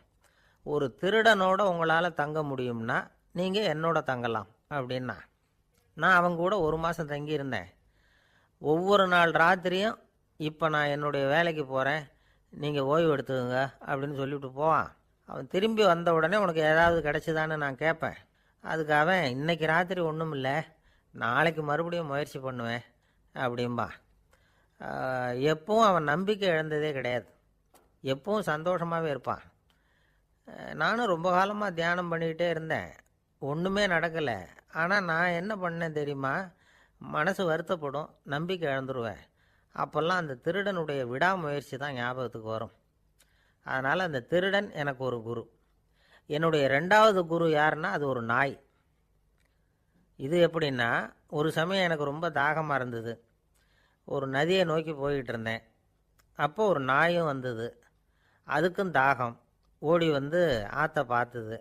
ஒரு திருடனோட உங்களால் தங்க முடியும்னா நீங்கள் என்னோட தங்கலாம் அப்படின்னா. நான் அவங்க கூட 1 மாதம் தங்கியிருந்தேன். ஒவ்வொரு நாள் ராத்திரியும் இப்போ நான் என்னுடைய வேலைக்கு போகிறேன், நீங்கள் ஓய்வு எடுத்துக்கோங்க அப்படின்னு சொல்லிவிட்டு போவான். அவன் திரும்பி வந்த உடனே உனக்கு ஏதாவது கிடச்சிதான்னு நான் கேட்பேன். அதுக்கு அவன், இன்றைக்கி ராத்திரி ஒன்றும் இல்லை, நாளைக்கு மறுபடியும் முயற்சி பண்ணுவேன் அப்படின்பா. எப்பவும் அவன் நம்பிக்கை இழந்ததே கிடையாது, எப்பவும் சந்தோஷமாகவே இருப்பான். நானும் ரொம்ப காலமாக தியானம் பண்ணிக்கிட்டே இருந்தேன், ஒன்றுமே நடக்கலை. ஆனால் நான் என்ன பண்ணேன் தெரியுமா, மனசு வருத்தப்படும், நம்பிக்கை இழந்துருவேன். அப்போல்லாம் அந்த திருடனுடைய விடாமுயற்சி தான் ஞாபகத்துக்கு வரும். அதனால் அந்த திருடன் எனக்கு ஒரு குரு. என்னுடைய 2வது குரு யாருன்னா அது ஒரு நாய். இது எப்படின்னா, ஒரு சமயம் எனக்கு ரொம்ப தாகமாக இருந்தது. ஒரு நதியை நோக்கி போய்கிட்டு இருந்தேன். அப்போ ஒரு நாயும் வந்தது. அதுக்கும் தாகம். ஓடி வந்து ஆற்றை பார்த்தது.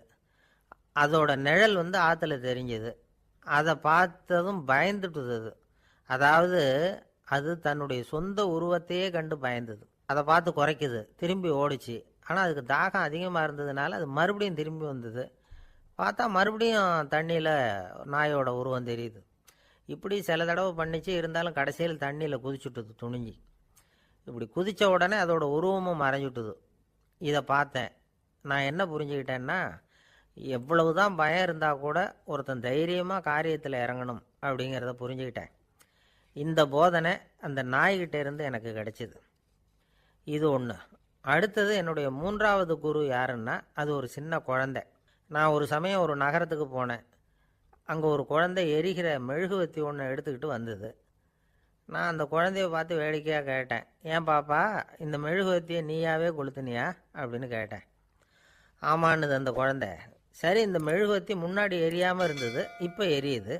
அதோட நிழல் வந்து ஆற்றுல தெரிஞ்சது. அதை பார்த்ததும் பயந்துட்டுது அது. அதாவது அது தன்னுடைய சொந்த உருவத்தையே கண்டு பயந்தது. அதை பார்த்து குறைக்குது, திரும்பி ஓடிச்சு. ஆனால் அதுக்கு தாகம் அதிகமாக இருந்ததுனால அது மறுபடியும் திரும்பி வந்தது. பார்த்தா மறுபடியும் தண்ணியில் நாயோட உருவம் தெரியுது. இப்படி சில தடவை பண்ணிச்சு. இருந்தாலும் கடைசியில் தண்ணியில் குதிச்சுட்டுது துணிஞ்சி. இப்படி குதித்த உடனே அதோட உருவமும் மறைஞ்சுட்டுது. இதை பார்த்தேன். நான் என்ன புரிஞ்சுக்கிட்டேன்னா, எவ்வளவு தான் பயம் இருந்தால் கூட ஒருத்தன் தைரியமாக காரியத்தில் இறங்கணும் அப்படிங்கிறத புரிஞ்சுக்கிட்டேன். இந்த போதனை அந்த நாய்கிட்ட இருந்து எனக்கு கிடைச்சிது. இது ஒன்று. அடுத்தது என்னுடைய 3வது குரு யாருன்னா அது ஒரு சின்ன குழந்தை. நான் ஒரு சமயம் ஒரு நகரத்துக்கு போனேன். அங்கே ஒரு குழந்தை எரிகிற மெழுகுவத்தி ஒன்று எடுத்துக்கிட்டு வந்தது. நான் அந்த குழந்தைய பார்த்து வேடிக்கையாக கேட்டேன், ஏன் பாப்பா, இந்த மெழுகுவத்தியை நீயாவே கொளுத்துனியா அப்படின்னு கேட்டேன். ஆமான்னுது அந்த குழந்தை. சரி, இந்த மெழுகுவத்தி முன்னாடி எரியாமல் இருந்தது, இப்போ எரியுது.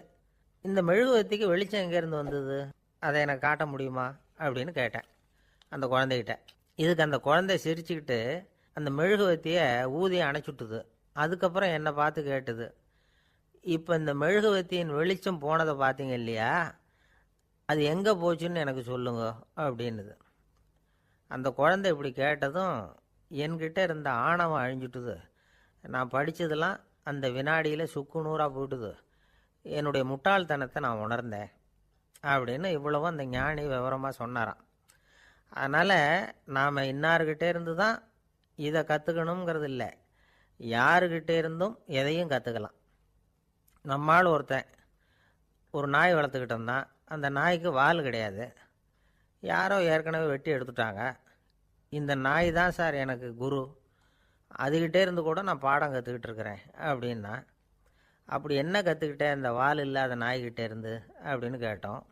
இந்த மெழுகுவத்திக்கு வெளிச்சம் எங்கேருந்து வந்தது, அதை எனக்கு காட்ட முடியுமா அப்படின்னு கேட்டேன் அந்த குழந்தைகிட்ட. இதுக்கு அந்த குழந்தை சிரிச்சுக்கிட்டு அந்த மெழுகுவத்தியை ஊதி அணைச்சுட்டுது. அதுக்கப்புறம் என்னை பார்த்து கேட்டுது, இப்போ இந்த மெழுகுவத்தியின் வெளிச்சம் போனதை பார்த்தீங்க இல்லையா, அது எங்கே போச்சுன்னு எனக்கு சொல்லுங்க அப்படின்னுது. அந்த குழந்தை இப்படி கேட்டதும் என்கிட்ட இருந்த ஆணவம் அழிஞ்சுட்டுது. நான் படித்ததெல்லாம் அந்த வினாடியில் சுக்கு நூறாக போயிட்டுது. என்னுடைய முட்டாள்தனத்தை நான் உணர்ந்தேன் அப்படின்னு இவ்வளவும் அந்த ஞானி விவரமாக சொன்னாராம். அதனால் நாம் இன்னார்கிட்டே இருந்து தான் இதை கற்றுக்கணுங்கிறது இல்லை, யாருக்கிட்டே இருந்தும் எதையும் கற்றுக்கலாம். நம்மால் ஒருத்தன் ஒரு நாய் வளர்த்துக்கிட்டு இருந்தான். அந்த நாய்க்கு வால் கிடையாது. யாரோ ஏற்கனவே வெட்டி எடுத்துட்டாங்க. இந்த நாய் தான் சார் எனக்கு குரு, அதுக்கிட்டே இருந்து கூட நான் பாடம் கற்றுக்கிட்டு இருக்கிறேன் அப்படின்னா. அப்படி என்ன கற்றுக்கிட்டேன் இந்த வால் இல்லாத நாய்கிட்டே இருந்து அப்படின்னு கேட்டோம்.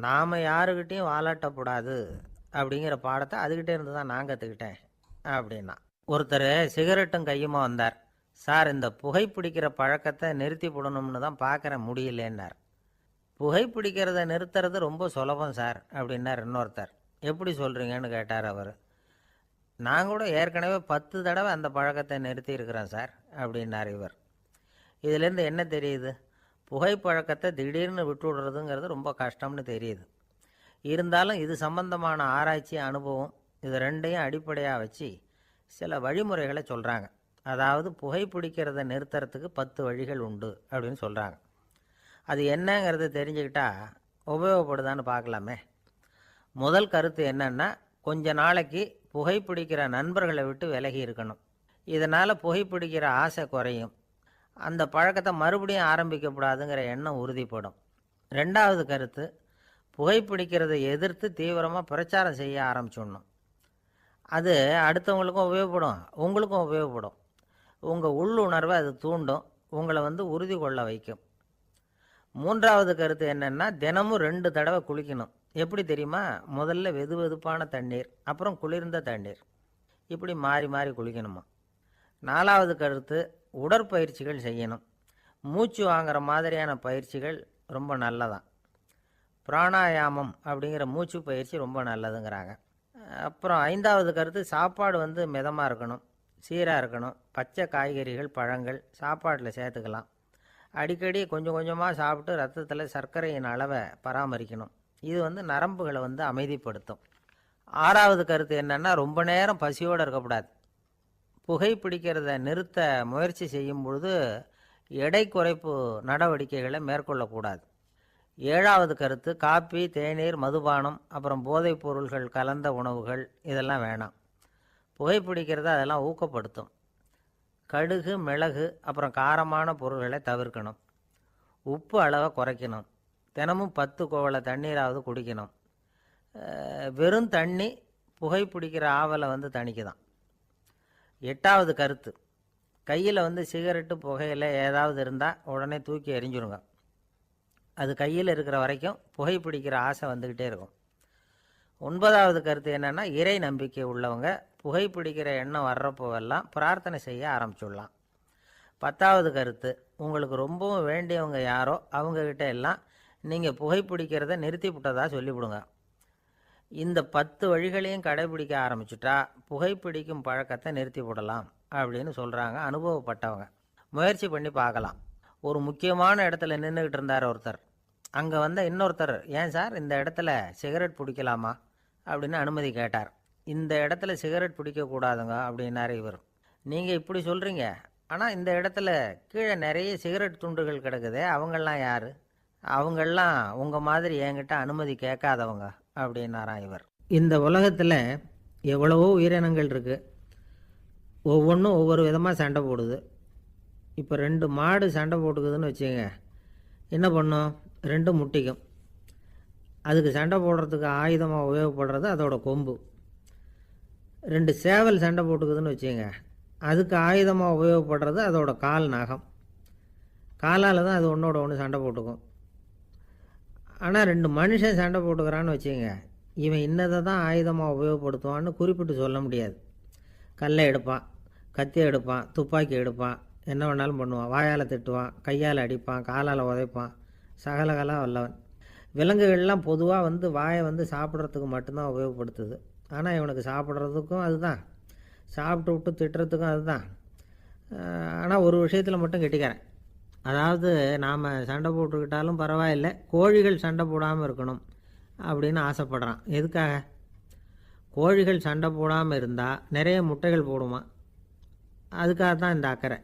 நாம் யாருக்கிட்டேயும் வாலாட்டக்கூடாது அப்படிங்கிற பாடத்தை அதுக்கிட்டே இருந்து தான் நான் கற்றுக்கிட்டேன் அப்படின்னா. ஒருத்தர் சிகரெட்டும் கையுமா வந்தார். சார், இந்த புகைப்பிடிக்கிற பழக்கத்தை நிறுத்தி போடணும்னு தான் பார்க்குறேன், முடியலேன்னார். புகைப்பிடிக்கிறத நிறுத்துறது ரொம்ப சுலபம் சார் அப்படின்னார் இன்னொருத்தர். எப்படி சொல்கிறீங்கன்னு கேட்டார் அவர். நான் கூட ஏற்கனவே 10 தடவை அந்த பழக்கத்தை நிறுத்தி இருக்கிறேன் சார் அப்படின்னார் இவர். இதிலேருந்து என்ன தெரியுது, புகைப்பழக்கத்தை திடீர்னு விட்டு விடுறதுங்கிறது ரொம்ப கஷ்டம்னு தெரியுது. இருந்தாலும் இது சம்பந்தமான ஆராய்ச்சி, அனுபவம், இது ரெண்டையும் அடிப்படையாக வச்சு சில வழிமுறைகளை சொல்கிறாங்க. அதாவது புகைப்பிடிக்கிறத நிறுத்துறதுக்கு 10 வழிகள் உண்டு அப்படின்னு சொல்கிறாங்க. அது என்னங்கிறது தெரிஞ்சுக்கிட்டா உபயோகப்படுதான்னு பார்க்கலாமே. முதல் கருத்து என்னன்னா, கொஞ்ச நாளைக்கு புகைப்பிடிக்கிற நண்பர்களை விட்டு விலகி இருக்கணும். இதனால் புகைப்பிடிக்கிற ஆசை குறையும். அந்த பழக்கத்தை மறுபடியும் ஆரம்பிக்கப்படாதுங்கிற எண்ணம் உறுதிப்படும். 2வது கருத்து, புகைப்பிடிக்கிறதை எதிர்த்து தீவிரமாக பிரச்சாரம் செய்ய ஆரம்பிச்சிடணும். அது அடுத்தவங்களுக்கும் உபயோகப்படும், உங்களுக்கும் உபயோகப்படும். உங்கள் உள்ளுணர்வை அது தூண்டும், உங்களை உறுதி கொள்ள வைக்கும். 3வது கருத்து என்னென்னா, தினமும் 2 தடவை குளிக்கணும். எப்படி தெரியுமா? முதல்ல வெது வெதுப்பான தண்ணீர், அப்புறம் குளிர்ந்த தண்ணீர், இப்படி மாறி மாறி குளிக்கணுமா. 4வது கருத்து, உடற்பயிற்சிகள் செய்யணும். மூச்சு வாங்குற மாதிரியான பயிற்சிகள் ரொம்ப நல்லதான். பிராணாயாமம் அப்படிங்கிற மூச்சு பயிற்சி ரொம்ப நல்லதுங்கிறாங்க. அப்புறம் 5வது கருத்து, சாப்பாடு மிதமாக இருக்கணும், சீராக இருக்கணும். பச்சை காய்கறிகள், பழங்கள் சாப்பாட்டில் சேர்த்துக்கலாம். அடிக்கடி கொஞ்சம் கொஞ்சமாக சாப்பிட்டு ரத்தத்தில் சர்க்கரையின் அளவை பராமரிக்கணும். இது நரம்புகளை அமைதிப்படுத்தும். 6வது கருத்து என்னென்னா, ரொம்ப நேரம் பசியோடு இருக்கக்கூடாது. புகைப்பிடிக்கிறத நிறுத்த முயற்சி செய்யும் பொழுது எடை குறைப்பு நடவடிக்கைகளை மேற்கொள்ளக்கூடாது. 7வது கருத்து, காப்பி, தேநீர், மதுபானம், அப்புறம் போதைப் பொருள்கள் கலந்த உணவுகள் இதெல்லாம் வேணாம். புகைப்பிடிக்கிறத அதெல்லாம் ஊக்கப்படுத்தும். கடுகு, மிளகு, அப்புறம் காரமான பொருள்களை தவிர்க்கணும். உப்பு அளவை குறைக்கணும். தினமும் 10 குவளை தண்ணீராவது குடிக்கணும். வெறும் தண்ணி புகைப்பிடிக்கிற ஆவலை தணிக்குதான். 8வது கருத்து, கையில் சிகரெட்டு, புகையில ஏதாவது இருந்தால் உடனே தூக்கி எறிஞ்சிருங்க. அது கையில் இருக்கிற வரைக்கும் புகைப்பிடிக்கிற ஆசை வந்துக்கிட்டே இருக்கும். 9வது கருத்து என்னென்னா, இறை நம்பிக்கை உள்ளவங்க புகைப்பிடிக்கிற எண்ணம் வர்றப்போவெல்லாம் பிரார்த்தனை செய்ய ஆரம்பிச்சுடலாம். 10வது கருத்து, உங்களுக்கு ரொம்பவும் வேண்டியவங்க யாரோ அவங்கக்கிட்ட எல்லாம் நீங்கள் புகைப்பிடிக்கிறத நிறுத்தி விட்டதா சொல்லிவிடுங்க. இந்த 10 வழிகளையும் கடைபிடிக்க ஆரம்பிச்சுட்டா புகைப்பிடிக்கும் பழக்கத்தை நிறுத்தி விடலாம் அப்படின்னு சொல்கிறாங்க அனுபவப்பட்டவங்க. முயற்சி பண்ணி பார்க்கலாம். ஒரு முக்கியமான இடத்துல நின்றுக்கிட்டு இருந்தார் ஒருத்தர். அங்கே இன்னொருத்தர், ஏன் சார் இந்த இடத்துல சிகரெட் பிடிக்கலாமா அப்படின்னு அனுமதி கேட்டார். இந்த இடத்துல சிகரெட் பிடிக்கக்கூடாதுங்க அப்படின்னாரு இவர். நீங்கள் இப்படி சொல்கிறீங்க, ஆனால் இந்த இடத்துல கீழே நிறைய சிகரெட் துண்டுகள் கிடக்குதே, அவங்கெல்லாம் யார்? அவங்கெல்லாம் உங்கள் மாதிரி என்கிட்ட அனுமதி கேட்காதவங்க அப்படின்னாராம் இவர். இந்த உலகத்தில் எவ்வளவோ உயிரினங்கள் இருக்குது. ஒவ்வொன்றும் ஒவ்வொரு விதமாக சண்டை போடுது. இப்போ 2 மாடு சண்டை போட்டுக்குதுன்னு வச்சுங்க, என்ன பண்ணும்? 2 முட்டிக்கும். அதுக்கு சண்டை போடுறதுக்கு ஆயுதமாக உபயோகப்படுறது அதோட கொம்பு. 2 சேவல் சண்டை போட்டுக்குதுன்னு வச்சுங்க, அதுக்கு ஆயுதமாக உபயோகப்படுறது அதோட கால் நகம். காலால் தான் அது ஒன்றோட ஒன்று சண்டை போட்டுக்கும். ஆனால் 2 மனுஷன் சண்டை போட்டுக்கிறான்னு வச்சுங்க, இவன் இன்னதை தான் ஆயுதமாக உபயோகப்படுத்துவான்னு குறிப்பிட்டு சொல்ல முடியாது. கல்லை எடுப்பான், கத்தி எடுப்பான், துப்பாக்கி எடுப்பான், என்ன வேணாலும் பண்ணுவான். வாயால் திட்டுவான், கையால் அடிப்பான், காலால் உதைப்பான், சகலகலாக வல்லவன். விலங்குகள்லாம் பொதுவாக வாயை சாப்பிட்றதுக்கு மட்டும்தான் உபயோகப்படுத்துது. ஆனால் இவனுக்கு சாப்பிட்றதுக்கும் அதுதான், சாப்பிட்டு விட்டு திட்டுறதுக்கும் அதுதான். ஆனால் ஒரு விஷயத்தில் மட்டும் கெட்டிக்கிறேன். அதாவது நாம் சண்டை போட்டுக்கிட்டாலும் பரவாயில்லை, கோழிகள் சண்டை போடாமல் இருக்கணும் அப்படின்னு ஆசைப்படுறான். எதுக்காக? கோழிகள் சண்டை போடாமல் இருந்தால் நிறைய முட்டைகள் போடுமா, அதுக்காக தான் இந்த அக்கறை.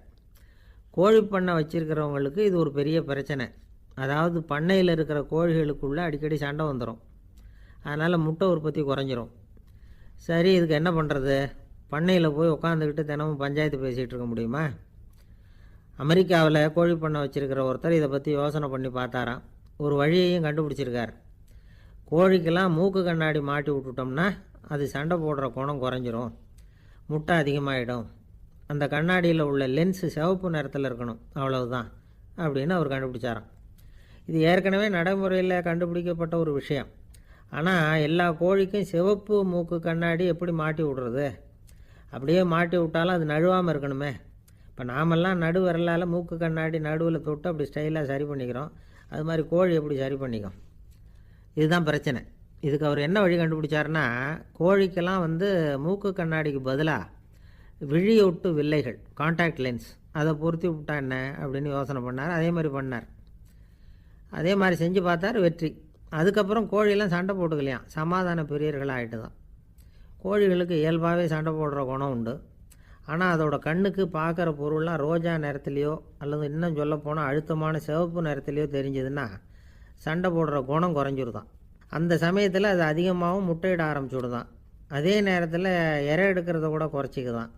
கோழி பண்ணை வச்சுருக்கிறவங்களுக்கு இது ஒரு பெரிய பிரச்சனை. அதாவது பண்ணையில் இருக்கிற கோழிகளுக்குள்ளே அடிக்கடி சண்டை வந்துடும். அதனால் முட்டை உற்பத்தி குறைஞ்சிரும். சரி, இதுக்கு என்ன பண்ணுறது? பண்ணையில் போய் உட்காந்துக்கிட்டு தினமும் பஞ்சாயத்து பேசிகிட்டு இருக்க முடியுமா? அமெரிக்காவில் கோழி பண்ணை வச்சுருக்கிற ஒருத்தர் இதை பற்றி யோசனை பண்ணி பார்த்தாராம். ஒரு வழியையும் கண்டுபிடிச்சிருக்கார். கோழிக்கெல்லாம் மூக்கு கண்ணாடி மாட்டி விட்டுட்டோம்னா அது சண்டை போடுற குணம் குறைஞ்சிரும், முட்டை அதிகமாகிடும். அந்த கண்ணாடியில் உள்ள லென்ஸு சிவப்பு நிறத்தில் இருக்கணும், அவ்வளவுதான் அப்படின்னு அவர் கண்டுபிடிச்சாராம். இது ஏற்கனவே நடைமுறையில் கண்டுபிடிக்கப்பட்ட ஒரு விஷயம். ஆனால் எல்லா கோழிக்கும் சிவப்பு மூக்கு கண்ணாடி எப்படி மாட்டி விடுறது? அப்படியே மாட்டி விட்டாலும் அது நழுவாமல் இருக்கணுமே. இப்போ நாமெல்லாம் நடு விரலால் மூக்கு கண்ணாடி நடுவில் தொட்டு அப்படி ஸ்டைலாக சரி பண்ணிக்கிறோம். அது மாதிரி கோழி எப்படி சரி பண்ணிக்கும்? இதுதான் பிரச்சனை. இதுக்கு அவர் என்ன வழி கண்டுபிடிச்சாருன்னா, கோழிக்கெல்லாம் மூக்கு கண்ணாடிக்கு பதிலாக விழியொட்டு வில்லைகள், கான்டாக்ட் லென்ஸ், அதை பொருத்தி விட்டா என்ன அப்படின்னு யோசனை பண்ணார். அதே மாதிரி பண்ணார். அதே மாதிரி செஞ்சு பார்த்தார், வெற்றி. அதுக்கப்புறம் கோழியெல்லாம் சண்டை போட்டுக்கலையாம், சமாதான பிரியர்களாக ஆகிட்டு தான். கோழிகளுக்கு இயல்பாகவே சண்டை போடுற குணம் உண்டு. ஆனால் அதோட கண்ணுக்கு பார்க்குற பொருள்லாம் ரோஜா நிறத்துலையோ அல்லது இன்னும் சொல்லப்போனால் அழுத்தமான சிவப்பு நிறத்துலையோ தெரிஞ்சதுன்னா சண்டை போடுற குணம் குறைஞ்சிருதான். அந்த சமயத்தில் அது அதிகமாகவும் முட்டையிட ஆரம்பிச்சுடுதான். அதே நேரத்தில் இறை எடுக்கிறத கூட குறைச்சிக்குதான்.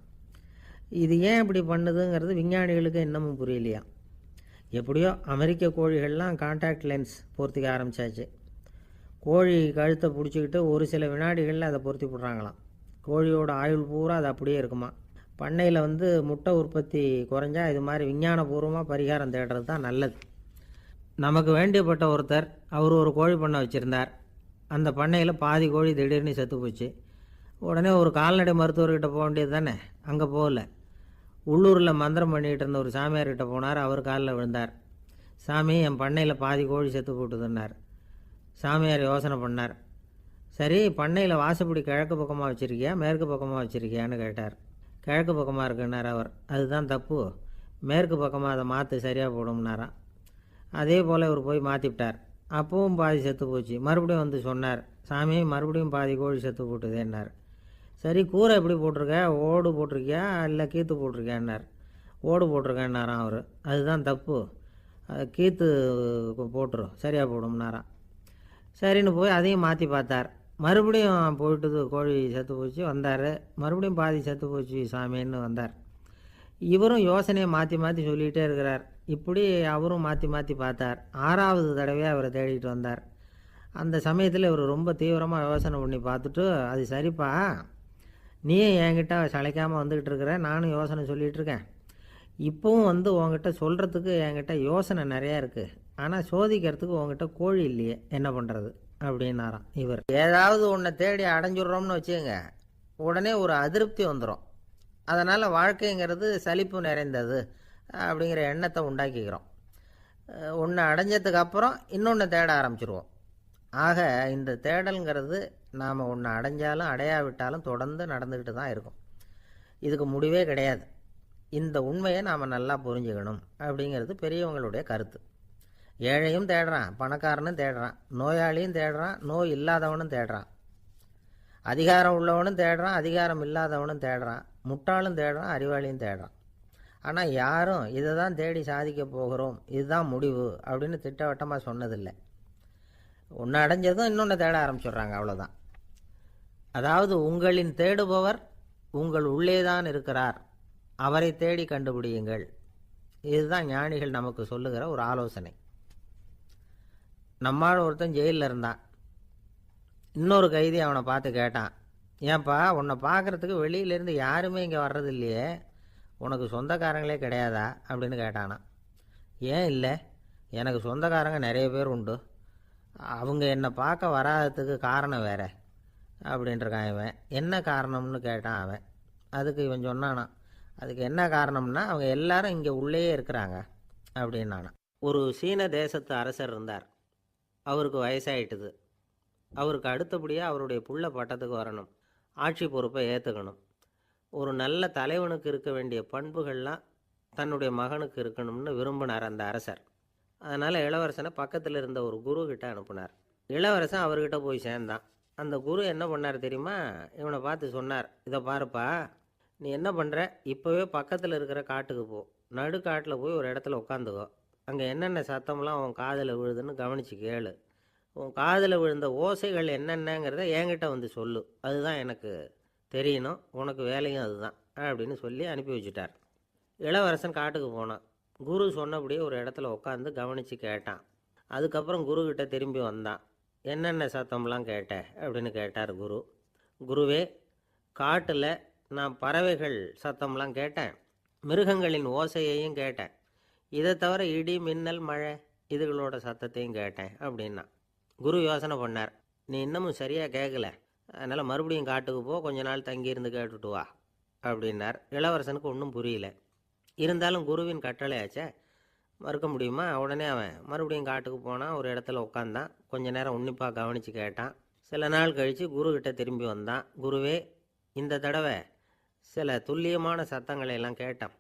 இது ஏன் இப்படி பண்ணுதுங்கிறது விஞ்ஞானிகளுக்கு இன்னமும் புரியலையா. எப்படியோ அமெரிக்க கோழிகள்லாம் கான்டாக்ட் லென்ஸ் பொருத்திக்க ஆரம்பித்தாச்சு. கோழி கழுத்தை பிடிச்சிக்கிட்டு ஒரு சில வினாடிகளில் அதை பொருத்தி விட்றாங்களாம். கோழியோட ஆயுள் பூரா அது அப்படியே இருக்குமா. பண்ணையில் முட்டை உற்பத்தி குறைஞ்சா இது மாதிரி விஞ்ஞானபூர்வமாக பரிகாரம் தேடுறது தான் நல்லது. நமக்கு வேண்டியப்பட்ட ஒருத்தர், அவர் ஒரு கோழி பண்ணை வச்சுருந்தார். அந்த பண்ணையில் பாதி கோழி திடீர்னு செத்து போச்சு. உடனே ஒரு கால்நடை மருத்துவர்கிட்ட போக வேண்டியது தானே, அங்கே போகல. உள்ளூரில் மந்திரம் பண்ணிகிட்டு இருந்த ஒரு சாமியார்கிட்ட போனார். அவர் காலில் விழுந்தார். சாமி, என் பண்ணையில் பாதி கோழி செத்து போட்டுதுன்னார். சாமியார் யோசனை பண்ணார். சரி, பண்ணையில் வாசப்படி கிழக்கு பக்கமாக வச்சுருக்கியா மேற்கு பக்கமாக வச்சுருக்கியான்னு கேட்டார். கிழக்கு பக்கமாக இருக்குன்னார் அவர். அதுதான் தப்பு, மேற்கு பக்கமாக அதை மாற்று, சரியாக போடும்னாராம். அதே போல் இவர் போய் மாற்றிவிட்டார். அப்பவும் பாதி செத்து போச்சு. மறுபடியும் வந்து சொன்னார், சாமி மறுபடியும் பாதி கோழி செத்து போட்டுதேன்னார். சரி, கூரை எப்படி போட்டிருக்க, ஓடு போட்டிருக்கியா இல்லை கீத்து போட்டிருக்கியான்னார். ஓடு போட்டிருக்கேன்னாராம் அவர். அதுதான் தப்பு, கீத்து போட்டுரும், சரியாக போடும்னாராம். சரின்னு போய் அதையும் மாற்றி பார்த்தார். மறுபடியும் போயிட்டுது, கோழி செத்து போச்சு. வந்தார், மறுபடியும் பாதி செத்து போச்சு சாமின்னு வந்தார். இவரும் யோசனையை மாற்றி மாற்றி சொல்லிகிட்டே இருக்கிறார். இப்படி அவரும் மாற்றி மாற்றி பார்த்தார். 6வது தடவையாக அவரை தேடிட்டு வந்தார். அந்த சமயத்தில் இவர் ரொம்ப தீவிரமாக யோசனை பண்ணி பார்த்துட்டு, அது சரிப்பா, நீயே என்கிட்ட சளைக்காமல் வந்துக்கிட்டு இருக்கிற, நானும் யோசனை சொல்லிகிட்டு இருக்கேன். இப்போவும் வந்து உங்ககிட்ட சொல்கிறதுக்கு என்கிட்ட யோசனை நிறையா இருக்குது, ஆனால் சோதிக்கிறதுக்கு உங்ககிட்ட கோழி இல்லையே, என்ன பண்ணுறது அப்படின்னாராம் இவர். ஏதாவது ஒன்றை தேடி அடைஞ்சிடுறோம்னு வச்சுக்கோங்க, உடனே ஒரு அதிருப்தி வந்துடும். அதனால் வாழ்க்கைங்கிறது சலிப்பு நிறைந்தது அப்படிங்கிற எண்ணத்தை உண்டாக்கிக்கிறோம். ஒன்று அடைஞ்சதுக்கு அப்புறம் இன்னொன்று தேட ஆரம்பிச்சிருவோம். ஆக இந்த தேடல்ங்கிறது நாம் ஒன்று அடைஞ்சாலும் அடையாவிட்டாலும் தொடர்ந்து நடந்துக்கிட்டு தான் இருக்கும். இதுக்கு முடிவே கிடையாது. இந்த உண்மையை நாம் நல்லா புரிஞ்சுக்கணும் அப்படிங்கிறது பெரியவங்களுடைய கருத்து. ஏழையும் தேடுறான், பணக்காரனும் தேடுறான், நோயாளியும் தேடுறான், நோய் இல்லாதவனும் தேடுறான், அதிகாரம் உள்ளவனும் தேடுறான், அதிகாரம் இல்லாதவனும் தேடுறான், முட்டாளும் தேடுறான், அறிவாளியும் தேடுறான். ஆனால் யாரும் இதை தான் தேடி சாதிக்க போகிறோம், இதுதான் முடிவு அப்படின்னு திட்டவட்டமாக சொன்னதில்லை. ஒன்று அடைஞ்சதும் இன்னொன்று தேட ஆரம்பிச்சிடுறாங்க, அவ்வளோதான். அதாவது உங்களின் தேடுபவர் உங்கள் உள்ளே தான் இருக்கிறார், அவரை தேடி கண்டுபிடியுங்கள். இதுதான் ஞானிகள் நமக்கு சொல்லுகிற ஒரு ஆலோசனை. நம்மால் ஒருத்தன் ஜெயிலில் இருந்தான். இன்னொரு கைதி அவனை பார்த்து கேட்டான், ஏன்பா உன்னை பார்க்குறதுக்கு வெளியிலேருந்து யாருமே இங்கே வர்றது இல்லையே, உனக்கு சொந்தக்காரங்களே கிடையாதா அப்படின்னு கேட்டானா. ஏன் இல்லை, எனக்கு சொந்தக்காரங்க நிறைய பேர் உண்டு, அவங்க என்னை பார்க்க வராததுக்கு காரணம் வேற அப்படின்ட்டுருக்கான் இவன். என்ன காரணம்னு கேட்டான் அவன். அதுக்கு இவன் சொன்னானா, அதுக்கு என்ன காரணம்னா அவங்க எல்லாரும் இங்கே உள்ளேயே இருக்கிறாங்க அப்படின்னானா. ஒரு சீன தேசத்து அரசர் இருந்தார். அவருக்கு வயசாயிட்டுது. அவருக்கு அடுத்தபடியாக அவருடைய புள்ள பட்டத்துக்கு வரணும், ஆட்சி பொறுப்பை ஏற்றுக்கணும். ஒரு நல்ல தலைவனுக்கு இருக்க வேண்டிய பண்புகள்லாம் தன்னுடைய மகனுக்கு இருக்கணும்னு விரும்பினார் அந்த அரசர். அதனால் இளவரசனை பக்கத்தில் இருந்த ஒரு குரு கிட்ட அனுப்புனார். இளவரசன் அவர்கிட்ட போய் சேர்ந்தான். அந்த குரு என்ன பண்ணார் தெரியுமா, இவனை பார்த்து சொன்னார், இதை பாருப்பா, நீ என்ன பண்ணுற, இப்போவே பக்கத்தில் இருக்கிற காட்டுக்கு போ, நடுக்காட்டில் போய் ஒரு இடத்துல உட்காந்துக்கோ, அங்கே என்னென்ன சத்தம்லாம் உன் காதில் விழுதுன்னு கவனித்து கேளு, உன் காதில் விழுந்த ஓசைகள் என்னென்னங்கிறத என்கிட்ட வந்து சொல்லு, அதுதான் எனக்கு தெரியணும், உனக்கு வேலையும் அதுதான் அப்படின்னு சொல்லி அனுப்பி வச்சுட்டார். இளவரசன் காட்டுக்கு போனான். குரு சொன்னபடியே ஒரு இடத்துல உட்காந்து கவனித்து கேட்டான். அதுக்கப்புறம் குருக்கிட்ட திரும்பி வந்தான். என்னென்ன சத்தம்லாம் கேட்ட அப்படின்னு கேட்டார் குரு. குருவே, காட்டில் நான் பறவைகள் சத்தம்லாம் கேட்டேன், மிருகங்களின் ஓசையையும் கேட்டேன், இதை தவிர இடி மின்னல் மழை இதுகளோட சத்தத்தையும் கேட்டேன் அப்படின்னா. குரு யோசனை பண்ணார், நீ இன்னமும் சரியாக கேட்கல, அதனால் மறுபடியும் காட்டுக்கு போ, கொஞ்ச நாள் தங்கியிருந்து கேட்டுட்டு வா அப்படின்னார். இளவரசனுக்கு ஒன்றும் புரியல. இருந்தாலும் குருவின் கட்டளையாச்சே, மறுக்க முடியுமா? உடனே அவன் மறுபடியும் காட்டுக்கு போனான். ஒரு இடத்துல உட்காந்தான். கொஞ்ச நேரம் உன்னிப்பாக கவனித்து கேட்டான். சில நாள் கழித்து குருக்கிட்ட திரும்பி வந்தான். குருவே, இந்த தடவை சில துல்லியமான சத்தங்களை எல்லாம் கேட்டான்.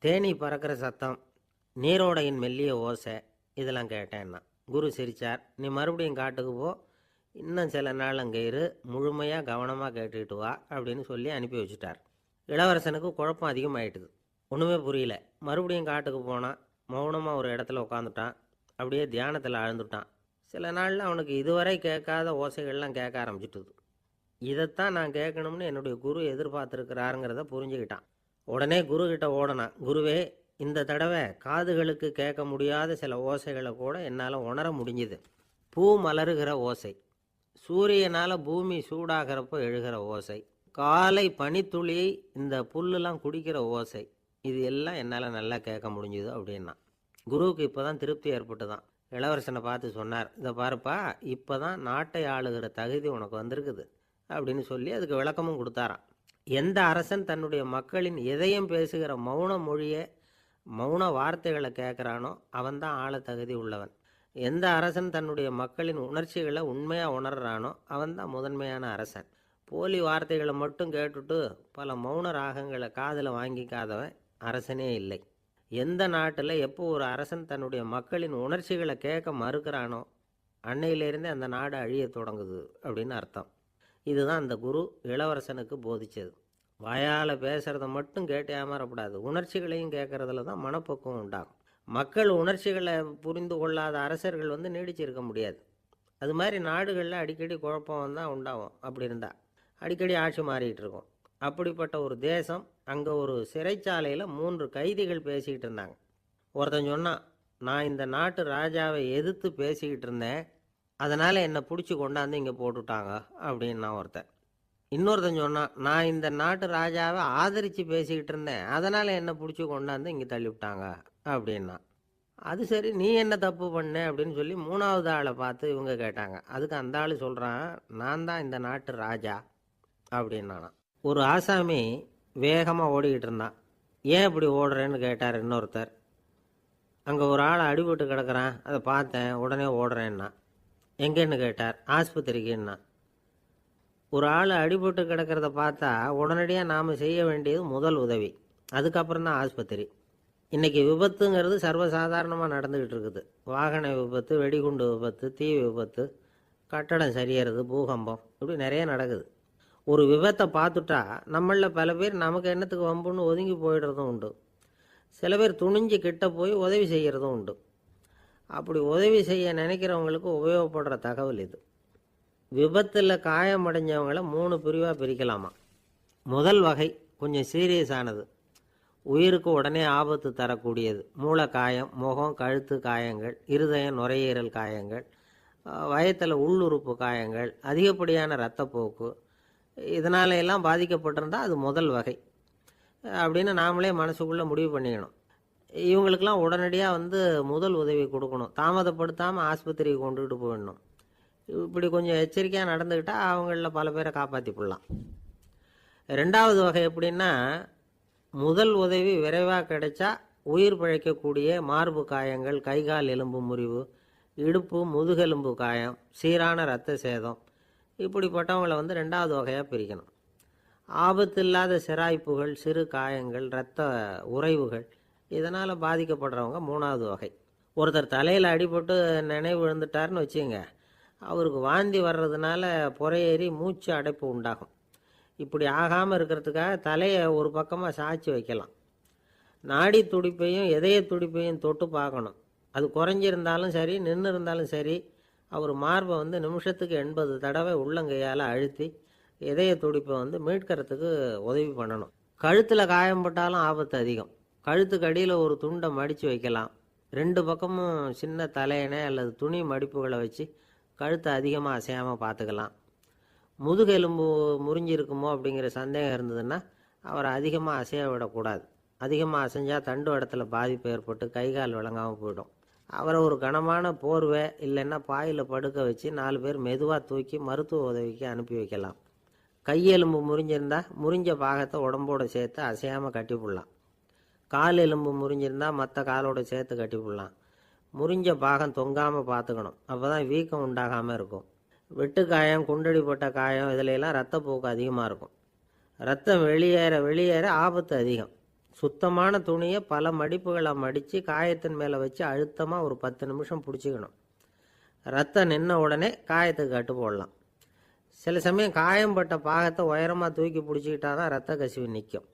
தேனி பறக்கிற சத்தம், நீரோடையின் மெல்லிய ஓசை, இதெல்லாம் கேட்டேன்னா. குரு சிரித்தார். நீ மறுபடியும் காட்டுக்கு போ, இன்னும் சில நாள் அங்கே இரு, முழுமையாக கவனமாக கேட்டுக்கிட்டு வா அப்படின்னு சொல்லி அனுப்பி வச்சுட்டார். இளவரசனுக்கு குழப்பம் அதிகமாயிட்டுது. ஒன்றுமே புரியல. மறுபடியும் காட்டுக்கு போனான். மௌனமாக ஒரு இடத்துல உட்காந்துட்டான். அப்படியே தியானத்தில் ஆழ்ந்துட்டான். சில நாளில் அவனுக்கு இதுவரை கேட்காத ஓசைகள்லாம் கேட்க ஆரம்பிச்சிட்டுது. இதைத்தான் நான் கேட்கணும்னு என்னுடைய குரு எதிர்பார்த்துருக்கிறாருங்கிறத புரிஞ்சுக்கிட்டான். உடனே குருக்கிட்ட ஓடனான். குருவே, இந்த தடவை காதுகளுக்கு கேட்க முடியாத சில ஓசைகளை கூட என்னால் உணர முடிஞ்சுது. பூ மலருகிற ஓசை, சூரியனால் பூமி சூடாகிறப்போ எழுகிற ஓசை, காலை பனித்துளியை இந்த புல்லுலாம் குடிக்கிற ஓசை, இது எல்லாம் என்னால் நல்லா கேட்க முடிஞ்சுது அப்படின்னா. குருவுக்கு இப்போ தான் திருப்தி ஏற்பட்டு தான். இளவரசனை பார்த்து சொன்னார், இதை பாருப்பா, இப்போ தான் நாட்டை ஆளுகிற தகுதி உனக்கு வந்திருக்குது அப்படின்னு சொல்லி அதுக்கு விளக்கமும் கொடுத்தாராம். எந்த அரசன் தன்னுடைய மக்களின் எதையும் பேசுகிற மௌன மொழியை மௌன வார்த்தைகளை கேட்குறானோ அவன்தான் ஆள தகுதி உள்ளவன். எந்த அரசன் தன்னுடைய மக்களின் உணர்ச்சிகளை உண்மையாக உணர்றானோ அவன்தான் முதன்மையான அரசன். போலி வார்த்தைகளை மட்டும் கேட்டுட்டு பல மௌன ராகங்களை காதில் வாங்கிக்காதவன் அரசனே இல்லை. எந்த நாட்டில் எப்போ ஒரு அரசன் தன்னுடைய மக்களின் உணர்ச்சிகளை கேட்க மறுக்கிறானோ அன்னையிலேருந்தே அந்த நாடு அழிய தொடங்குது அப்படின்னு அர்த்தம். இதுதான் அந்த குரு இளவரசனுக்கு போதிச்சது. வாயால் பேசுகிறத மட்டும் கேட்டு ஏமாறக்கூடாது, உணர்ச்சிகளையும் கேட்குறதுல தான் மனப்பக்குவம் உண்டாகும். மக்கள் உணர்ச்சிகளை புரிந்து கொள்ளாத அரசர்கள் நீடிச்சிருக்க முடியாது. அது மாதிரி நாடுகளில் அடிக்கடி குழப்பம் தான் உண்டாகும். அப்படி இருந்தால் அடிக்கடி ஆட்சி மாறிக்கிட்டு இருக்கும். அப்படிப்பட்ட ஒரு தேசம், அங்கே ஒரு சிறைச்சாலையில் 3 கைதிகள் பேசிக்கிட்டு இருந்தாங்க. ஒருத்தன் சொன்னான், நான் இந்த நாட்டு ராஜாவை எதிர்த்து பேசிக்கிட்டு இருந்தேன், அதனால் என்னை பிடிச்சி கொண்டாந்து இங்கே போட்டுட்டாங்க அப்படின்னா ஒருத்தன். இன்னொருத்தன் சொன்னான், நான் இந்த நாட்டு ராஜாவை ஆதரித்து பேசிக்கிட்டு இருந்தேன், அதனால் என்னை பிடிச்சி கொண்டாந்து இங்கே தள்ளிவிட்டாங்க அப்படின்னா. அது சரி, நீ என்ன தப்பு பண்ண அப்படின்னு சொல்லி 3வது ஆளை பார்த்து இவங்க கேட்டாங்க. அதுக்கு அந்த ஆள் சொல்கிறான், நான் தான் இந்த நாட்டு ராஜா அப்படின்னானா. ஒரு ஆசாமி வேகமாக ஓடிக்கிட்டு இருந்தான். ஏன் இப்படி ஓடுறேன்னு கேட்டார் இன்னொருத்தர். அங்கே ஒரு ஆள் அடிபட்டு கிடக்கிறான், அதை பார்த்தேன், உடனே ஓடுறேன்னா. எங்கேன்னு கேட்டார். ஆஸ்பத்திரிக்குன்னா. ஒரு ஆள் அடிபட்டு கிடக்கிறத பார்த்தா உடனடியாக நாம் செய்ய வேண்டியது முதல் உதவி, அதுக்கப்புறம் தான் ஆஸ்பத்திரி. இன்றைக்கி விபத்துங்கிறது சர்வசாதாரணமாக நடந்துக்கிட்டு இருக்குது. வாகன விபத்து, வெடிகுண்டு விபத்து, தீ விபத்து, கட்டடம் சரியறது, பூகம்பம், இப்படி நிறைய நடக்குது. ஒரு விபத்தை பார்த்துட்டா நம்மளில் பல பேர் நமக்கு என்னத்துக்கு வம்புன்னு ஒதுங்கி போயிடுறதும் உண்டு. சில பேர் துணிஞ்சு கிட்ட போய் உதவி செய்கிறதும் உண்டு. அப்படி உதவி செய்ய நினைக்கிறவங்களுக்கு உபயோகப்படுற தகவல் இது. விபத்தில் காயமடைஞ்சவங்களை 3 பிரிவாக பிரிக்கலாமா. முதல் வகை கொஞ்சம் சீரியஸானது, உயிருக்கு உடனே ஆபத்து தரக்கூடியது. மூளை காயம், முகம், கழுத்து காயங்கள், இருதயம், நுரையீரல் காயங்கள், வயத்தில் உள்ளுறுப்பு காயங்கள், அதிகப்படியான இரத்தப்போக்கு, இதனால எல்லாம் பாதிக்கப்பட்டிருந்தால் அது முதல் வகை அப்படின்னு நாமளே மனசுக்குள்ளே முடிவு பண்ணிக்கணும். இவங்களுக்கெல்லாம் உடனடியாக முதல் உதவி கொடுக்கணும். தாமதப்படுத்தாமல் ஆஸ்பத்திரிக்கு கொண்டுகிட்டு போயிடணும். இப்படி கொஞ்சம் எச்சரிக்கையாக நடந்துக்கிட்டால் அவங்களில் பல பேரை காப்பாற்றி போடலாம். 2வது வகை எப்படின்னா, முதல் உதவி விரைவாக கிடைச்சா உயிர் பிழைக்கக்கூடிய மார்பு காயங்கள், கைகால் எலும்பு முறிவு, இடுப்பு முதுகெலும்பு காயம், சீரான இரத்த சேதம், இப்படிப்பட்டவங்களை 2வது வகையாக பிரிக்கணும். ஆபத்து இல்லாத சிராய்ப்புகள், சிறு காயங்கள், இரத்த உறைவுகள், இதனால் பாதிக்கப்படுறவங்க 3வது வகை. ஒருத்தர் தலையில் அடிபட்டு நினைவு விழுந்துட்டார்னு வச்சுங்க, அவருக்கு வாந்தி வர்றதுனால புறையேறி மூச்சு அடைப்பு உண்டாகும். இப்படி ஆகாமல் இருக்கிறதுக்காக தலையை ஒரு பக்கமாக சாய்ச்சி வைக்கலாம். நாடி துடிப்பையும் இதய துடிப்பையும் தொட்டு பார்க்கணும். அது குறைஞ்சிருந்தாலும் சரி, நின்று இருந்தாலும் சரி, அவர் மார்பை நிமிஷத்துக்கு 80 தடவை உள்ளங்கையால் அழுத்தி இதய துடிப்பை மீட்கிறதுக்கு உதவி பண்ணணும். கழுத்தில் காயம்பட்டாலும் ஆபத்து அதிகம். கழுத்துக்கு அடியில் ஒரு துண்டை மடித்து வைக்கலாம். 2 பக்கமும் சின்ன தலையணை அல்லது துணி மடிப்புகளை வச்சு கழுத்தை அதிகமாக அசையாமல் பார்த்துக்கலாம். முதுகெலும்பு முறிஞ்சிருக்குமோ அப்படிங்கிற சந்தேகம் இருந்ததுன்னா அவரை அதிகமாக அசைய விடக்கூடாது. அதிகமாக அசைஞ்சால் தண்டு இடத்துல பாதிப்பு ஏற்பட்டு கைகால் விளங்காமல் போயிடும். அவரை ஒரு கனமான போர்வை இல்லைன்னா பாயில் படுக்க வச்சு 4 பேர் மெதுவாக தூக்கி மருத்துவ உதவிக்கு அனுப்பி வைக்கலாம். கையெலும்பு முறிஞ்சிருந்தால் முறிஞ்ச பாகத்தை உடம்போடு சேர்த்து அசையாமல் கட்டி போடலாம். கால் எலும்பு முறிஞ்சிருந்தால் மற்ற காலோடு சேர்த்து கட்டி போடலாம். முறிஞ்ச பாகம் தொங்காமல் பார்த்துக்கணும், அப்போ தான் வீக்கம் உண்டாகாமல் இருக்கும். வெட்டு காயம், குண்டடிப்பட்ட காயம், இதிலெல்லாம் இரத்தப்போக்கு அதிகமாக இருக்கும். ரத்தம் வெளியேற ஆபத்து அதிகம். சுத்தமான துணியை பல மடிப்புகளை மடித்து காயத்தின் மேலே வச்சு அழுத்தமாக ஒரு 10 நிமிஷம் பிடிச்சிக்கணும். ரத்தம் நின்ன உடனே காயத்துக்கு கட்டு போடலாம். சில சமயம் காயம்பட்ட பாகத்தை உயரமாக தூக்கி பிடிச்சிக்கிட்டா தான் ரத்த கசிவு நிற்கும்.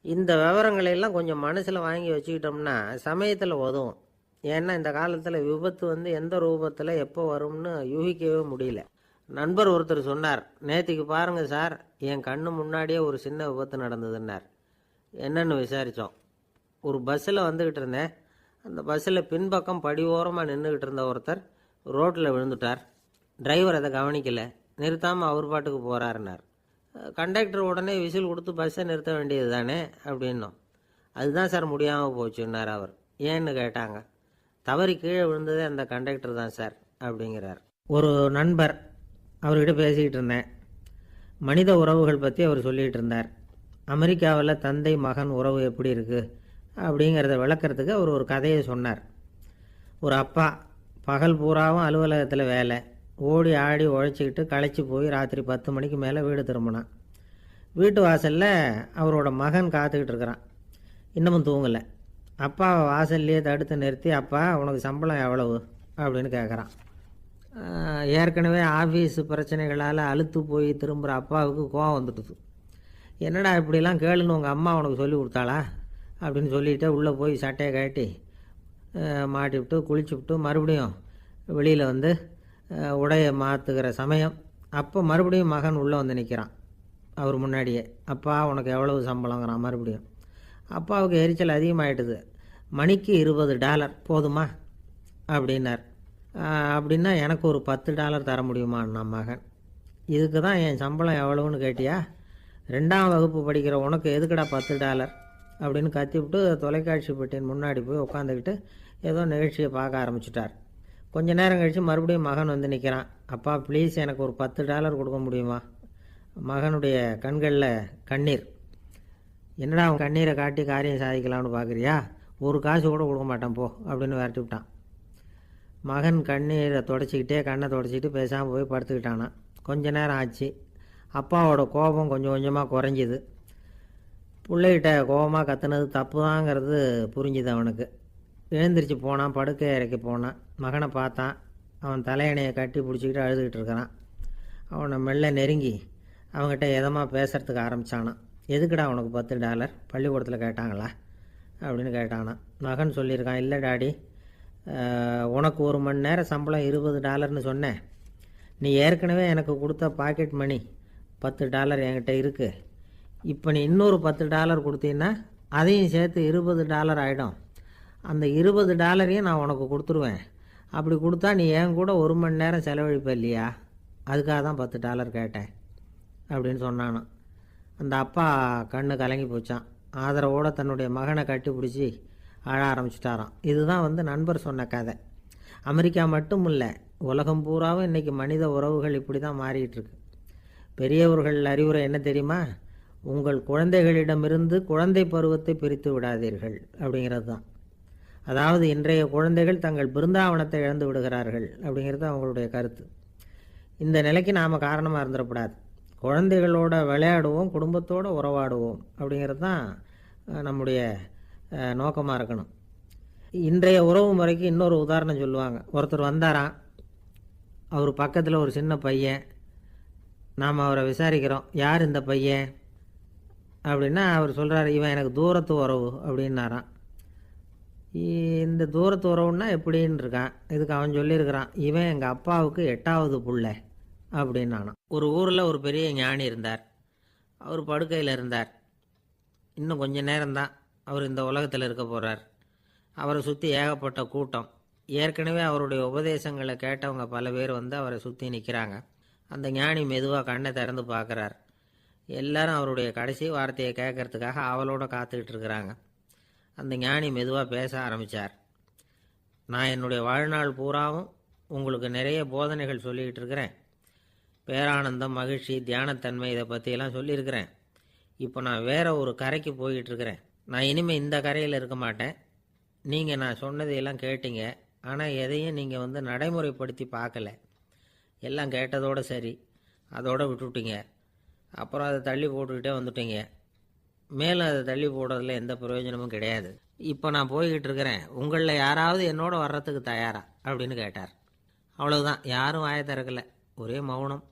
இந்த விவரங்களையெல்லாம் கொஞ்சம் மனசில் வாங்கி வச்சுக்கிட்டோம்னா சமயத்தில் உதவும். ஏன்னா இந்த காலத்தில் விபத்து எந்த ரூபத்தில் எப்போ வரும்னு யூகிக்கவே முடியல. நண்பர் ஒருத்தர் சொன்னார், நேற்றுக்கு பாருங்கள் சார், என் கண்ணு முன்னாடியே ஒரு சின்ன விபத்து நடந்ததுன்னார். என்னன்னு விசாரித்தோம். ஒரு பஸ்ஸில் வந்துக்கிட்டு இருந்தேன். அந்த பஸ்ஸில் பின்பக்கம் படி ஓரமாக நின்றுக்கிட்டு இருந்த ஒருத்தர் ரோட்டில் விழுந்துட்டார். டிரைவர் அதை கவனிக்கலை, நிறுத்தாமல் அவர் பாட்டுக்கு போகிறாருன்னார். கண்டக்டர் உடனே விசில் கொடுத்து பஸ்ஸை நிறுத்த வேண்டியது தானே அப்படின்னோம். அதுதான் சார் முடியாமல் போச்சுன்னார் அவர். ஏன்னு கேட்டாங்க. தவறி கீழே விழுந்ததே அந்த கண்டக்டர் தான் சார் அப்படிங்கிறார். ஒரு நண்பர் அவர்கிட்ட பேசிக்கிட்டு இருந்தேன். மனித உறவுகள் பற்றி அவர் சொல்லிகிட்டு இருந்தார். அமெரிக்காவில் தந்தை மகன் உறவு எப்படி இருக்குது அப்படிங்கிறத விளக்கிறதுக்கு அவர் ஒரு கதையை சொன்னார். ஒரு அப்பா பகல் பூராவும் அலுவலகத்தில் வேலை, ஓடி ஆடி உழைச்சிக்கிட்டு களைச்சி போய் ராத்திரி 10 மணிக்கு மேலே வீடு திரும்பினான். வீட்டு வாசலில் அவரோட மகன் காத்துக்கிட்டு இருக்கிறான். இன்னமும் தூங்கலை. அப்பாவை வாசல்லையே தடுத்து நிறுத்தி, அப்பா உனக்கு சம்பளம் எவ்வளவு அப்படின்னு கேட்குறான். ஏற்கனவே ஆஃபீஸு பிரச்சனைகளால் அழுத்து போய் திரும்புகிற அப்பாவுக்கு கோவம் வந்துடுது. என்னடா இப்படிலாம் கேளுன்னு உங்கள் அம்மா உனக்கு சொல்லி கொடுத்தாளா அப்படின்னு சொல்லிவிட்டு உள்ளே போய் சட்டையை கட்டி மாட்டிவிட்டு குளிச்சுவிட்டு மறுபடியும் வெளியில் வந்து உடையை மாற்றுகிற சமயம் அப்போ மறுபடியும் மகன் உள்ளே வந்து நிற்கிறான் அவர் முன்னாடியே. அப்பா உனக்கு எவ்வளவு சம்பளங்கிறான் மறுபடியும். அப்பாவுக்கு எரிச்சல் அதிகமாகிட்டுது. மணிக்கு $20 போதுமா அப்படின்னார். அப்படின்னா எனக்கு ஒரு $10 தர முடியுமான்னா மகன். இதுக்கு தான் என் சம்பளம் எவ்வளவுன்னு கேட்டியா? 2ஆம் வகுப்பு படிக்கிற உனக்கு எதுக்குடா $10 அப்படின்னு கத்திவிட்டு தொலைக்காட்சி பெட்டியின் முன்னாடி போய் உட்காந்துக்கிட்டு ஏதோ நிகழ்ச்சியை பார்க்க ஆரம்பிச்சிட்டார். கொஞ்ச நேரம் கழித்து மறுபடியும் மகன் வந்து நிற்கிறான். அப்பா ப்ளீஸ் எனக்கு ஒரு $10 கொடுக்க முடியுமா? மகனுடைய கண்களில் கண்ணீர். என்னடா அவன் கண்ணீரை காட்டி காரியம் சாதிக்கலாம்னு பார்க்குறியா? ஒரு காசு கூட கொடுக்க மாட்டான் போ அப்படின்னு விரட்டி விட்டான். மகன் கண்ணீரை தொடச்சிக்கிட்டே கண்ணை தொடச்சிக்கிட்டு பேசாமல் போய் படுத்துக்கிட்டானான். கொஞ்ச நேரம் ஆச்சு. அப்பாவோட கோபம் கொஞ்சம் கொஞ்சமாக குறைஞ்சிது. பிள்ளைகிட்ட கோபமாக கத்துனது தப்பு தாங்கிறது புரிஞ்சுது அவனுக்கு. எழுந்திரிச்சு போனான், படுக்கை இறக்கி போனான். மகனை பார்த்தான். அவன் தலையணையை கட்டி பிடிச்சிக்கிட்டு அழுதுகிட்டு இருக்கிறான். அவனை மெல்ல நெருங்கி அவங்ககிட்ட எதமாக பேசுகிறதுக்கு ஆரம்பித்தானான். எதுக்குடா உனக்கு $10 பள்ளிக்கூடத்தில் கேட்டாங்களா அப்படின்னு கேட்டானான். மகன் சொல்லியிருக்கான், இல்லை டாடி, உனக்கு 1 மணி நேரம் சம்பளம் $20ன்னு சொன்னேன். நீ ஏற்கனவே எனக்கு கொடுத்த பாக்கெட் மணி $10 என்கிட்ட இருக்குது. இப்போ நீ இன்னொரு $10 கொடுத்தீங்கன்னா அதையும் சேர்த்து $20 ஆகிடும். அந்த $20 நான் உனக்கு கொடுத்துருவேன். அப்படி கொடுத்தா நீ என் கூட 1 மணி நேரம் செலவழிப்ப இல்லையா? அதுக்காக தான் $10 கேட்டேன் அப்படின்னு சொன்னானான். அந்த அப்பா கண்ணு கலங்கி போச்சான். ஆதரவோடு தன்னுடைய மகனை கட்டி பிடிச்சி அழ ஆரம்பிச்சிட்டாராம். இதுதான் நண்பர் சொன்ன கதை. அமெரிக்கா மட்டும் இல்லை, உலகம் பூராவும் இன்றைக்கி மனித உறவுகள் இப்படி தான் மாறிட்டு இருக்கு. பெரியவர்கள் அறிவுரை என்ன தெரியுமா? உங்கள் குழந்தைகளிடமிருந்து குழந்தை பருவத்தை பிரித்து விடாதீர்கள் அப்படிங்கிறது தான். அதாவது இன்றைய குழந்தைகள் தங்கள் பிருந்தாவனத்தை இழந்து விடுகிறார்கள் அப்படிங்கிறது அவங்களுடைய கருத்து. இந்த நிலைக்கு நாம் காரணமாக இருந்துடக்கூடாது. குழந்தைகளோட விளையாடுவோம், குடும்பத்தோடு உறவாடுவோம் அப்படிங்கிறது தான் நம்முடைய நோக்கமாக இருக்கணும். இன்றைய உறவு முறைக்கு இன்னொரு உதாரணம் சொல்லுவாங்க. ஒருத்தர் வந்தாராம், அவர் பக்கத்தில் ஒரு சின்ன பையன். நாம் அவரை விசாரிக்கிறோம், யார் இந்த பையன் அப்படின்னா அவர் சொல்கிறார், இவன் எனக்கு தூரத்து உறவு அப்படின்னாராம். இந்த தூரத்து உறவுன்னா எப்படின்னு இருக்கான். இதுக்கு அவன் சொல்லியிருக்கிறான், இவன் எங்கள் அப்பாவுக்கு 8வது புள்ள அப்படின்னானான். ஒரு ஊரில் ஒரு பெரிய ஞானி இருந்தார். அவர் படுக்கையில் இருந்தார். இன்னும் கொஞ்ச நேரம்தான் அவர் இந்த உலகத்தில் இருக்க போகிறார். அவரை சுற்றி ஏகப்பட்ட கூட்டம். ஏற்கனவே அவருடைய உபதேசங்களை கேட்டவங்க பல பேர் அவரை சுற்றி நிற்கிறாங்க. அந்த ஞானி மெதுவாக கண்ணை திறந்து பார்க்குறார். எல்லாரும் அவருடைய கடைசி வார்த்தையை கேட்கறதுக்காக அவளோட காத்துக்கிட்டு இருக்கிறாங்க. அந்த ஞானி மெதுவாக பேச ஆரம்பித்தார். நான் என்னுடைய வாழ்நாள் பூராவும் உங்களுக்கு நிறைய போதனைகள் சொல்லிக்கிட்டு இருக்கிறேன். பேரானந்தம், மகிழ்ச்சி, தியானத்தன்மை இதை பற்றியெல்லாம் சொல்லியிருக்கிறேன். இப்போ நான் வேறு ஒரு கரைக்கு போய்கிட்டுருக்கிறேன். நான் இனிமேல் இந்த கரையில் இருக்க மாட்டேன். நீங்கள் நான் சொன்னதையெல்லாம் கேட்டீங்க, ஆனால் எதையும் நீங்கள் நடைமுறைப்படுத்தி பார்க்கல. எல்லாம் கேட்டதோடு சரி, அதோடு விட்டுவிட்டீங்க. அப்புறம் அதை தள்ளி போட்டுக்கிட்டே வந்துட்டீங்க. மேலும் அதை தள்ளி போடுறதுல எந்த பிரயோஜனமும் கிடையாது. இப்போ நான் போய்கிட்டு இருக்கிறேன். உங்களில் யாராவது என்னோட வர்றதுக்கு தயாரா அப்படின்னு கேட்டார். அவ்வளவுதான். யாரும் வாயை திறக்கலை. ஒரே மௌனம்,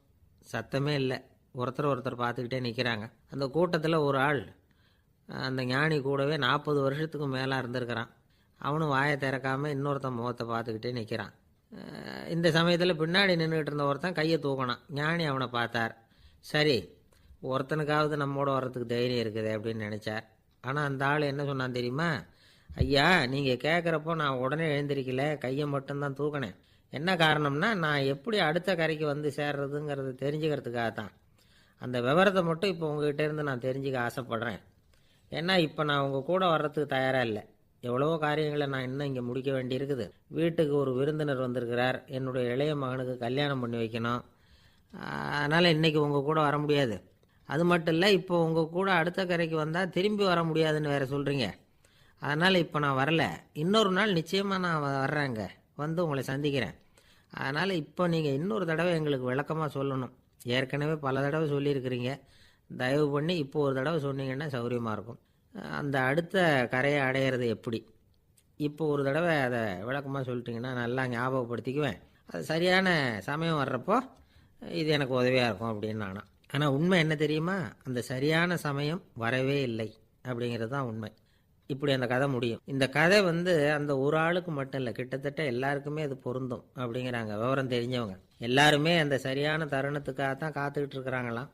சத்தமே இல்லை. ஒருத்தர் பார்த்துக்கிட்டே நிற்கிறாங்க. அந்த கூட்டத்தில் ஒரு ஆள் அந்த ஞானி கூடவே 40 வருஷத்துக்கு மேலே இருந்திருக்கிறான். அவனும் வாயை திறக்காமல் இன்னொருத்தன் முகத்தை பார்த்துக்கிட்டே நிற்கிறான். இந்த சமயத்தில் பின்னாடி நின்றுக்கிட்டு இருந்த ஒருத்தன் கையை தூக்கினான். ஞானி அவனை பார்த்தார். சரி, ஒருத்தனுக்காவது நம்மோட வர்றதுக்கு தைரியம் இருக்குது அப்படின்னு நினச்சார். ஆனால் அந்த ஆள் என்ன சொன்னான் தெரியுமா? ஐயா, நீங்கள் கேட்குறப்போ நான் உடனே எழுந்திருக்கல, கையை மட்டும்தான் தூக்கினேன். என்ன காரணம்னா, நான் எப்படி அடுத்த கரைக்கு வந்து சேர்றதுங்கிறது தெரிஞ்சுக்கிறதுக்காக தான். அந்த விவரத்தை மட்டும் இப்போ உங்ககிட்ட இருந்து நான் தெரிஞ்சுக்க ஆசைப்பட்றேன். ஏன்னா இப்போ நான் உங்கள் கூட வர்றதுக்கு தயாராக இல்லை. எவ்வளவோ காரியங்களை நான் இன்னும் இங்கே முடிக்க வேண்டியிருக்குது. வீட்டுக்கு ஒரு விருந்தினர் வந்திருக்கிறார், என்னுடைய இளைய மகனுக்கு கல்யாணம் பண்ணி வைக்கணும். அதனால் இன்றைக்கி உங்கள் கூட வர முடியாது. அது மட்டும் இல்லை, இப்போ உங்கள் கூட அடுத்த கரைக்கு வந்தால் திரும்பி வர முடியாதுன்னு வேறு சொல்கிறீங்க. அதனால் இப்போ நான் வரல. இன்னொரு நாள் நிச்சயமாக நான் வர்றேங்க, வந்து உங்களை சந்திக்கிறேன். அதனால் இப்போ நீங்கள் இன்னொரு தடவை எங்களுக்கு விளக்கமாக சொல்லணும். ஏற்கனவே பல தடவை சொல்லியிருக்கிறீங்க. தயவு பண்ணி இப்போ ஒரு தடவை சொன்னீங்கன்னா சௌகரியமாக இருக்கும். அந்த அடுத்த கரையை அடையிறது எப்படி, இப்போ ஒரு தடவை அதை விளக்கமாக சொல்லிட்டிங்கன்னா நல்லா ஞாபகப்படுத்திக்குவேன். அது சரியான சமயம் வர்றப்போ இது எனக்கு உதவியாக இருக்கும் அப்படின்னு நானும். ஆனால் உண்மை என்ன தெரியுமா, அந்த சரியான சமயம் வரவே இல்லை அப்படிங்கிறது தான் உண்மை. இப்படி அந்த கதை முடியும். இந்த கதை அந்த ஒரு ஆளுக்கு மட்டும் இல்லை, கிட்டத்தட்ட எல்லாருக்குமே அது பொருந்தும் அப்படிங்கிறாங்க விவரம் தெரிஞ்சவங்க. எல்லாருமே அந்த சரியான தருணத்துக்காக தான் காத்துக்கிட்டு இருக்கிறாங்களாம்.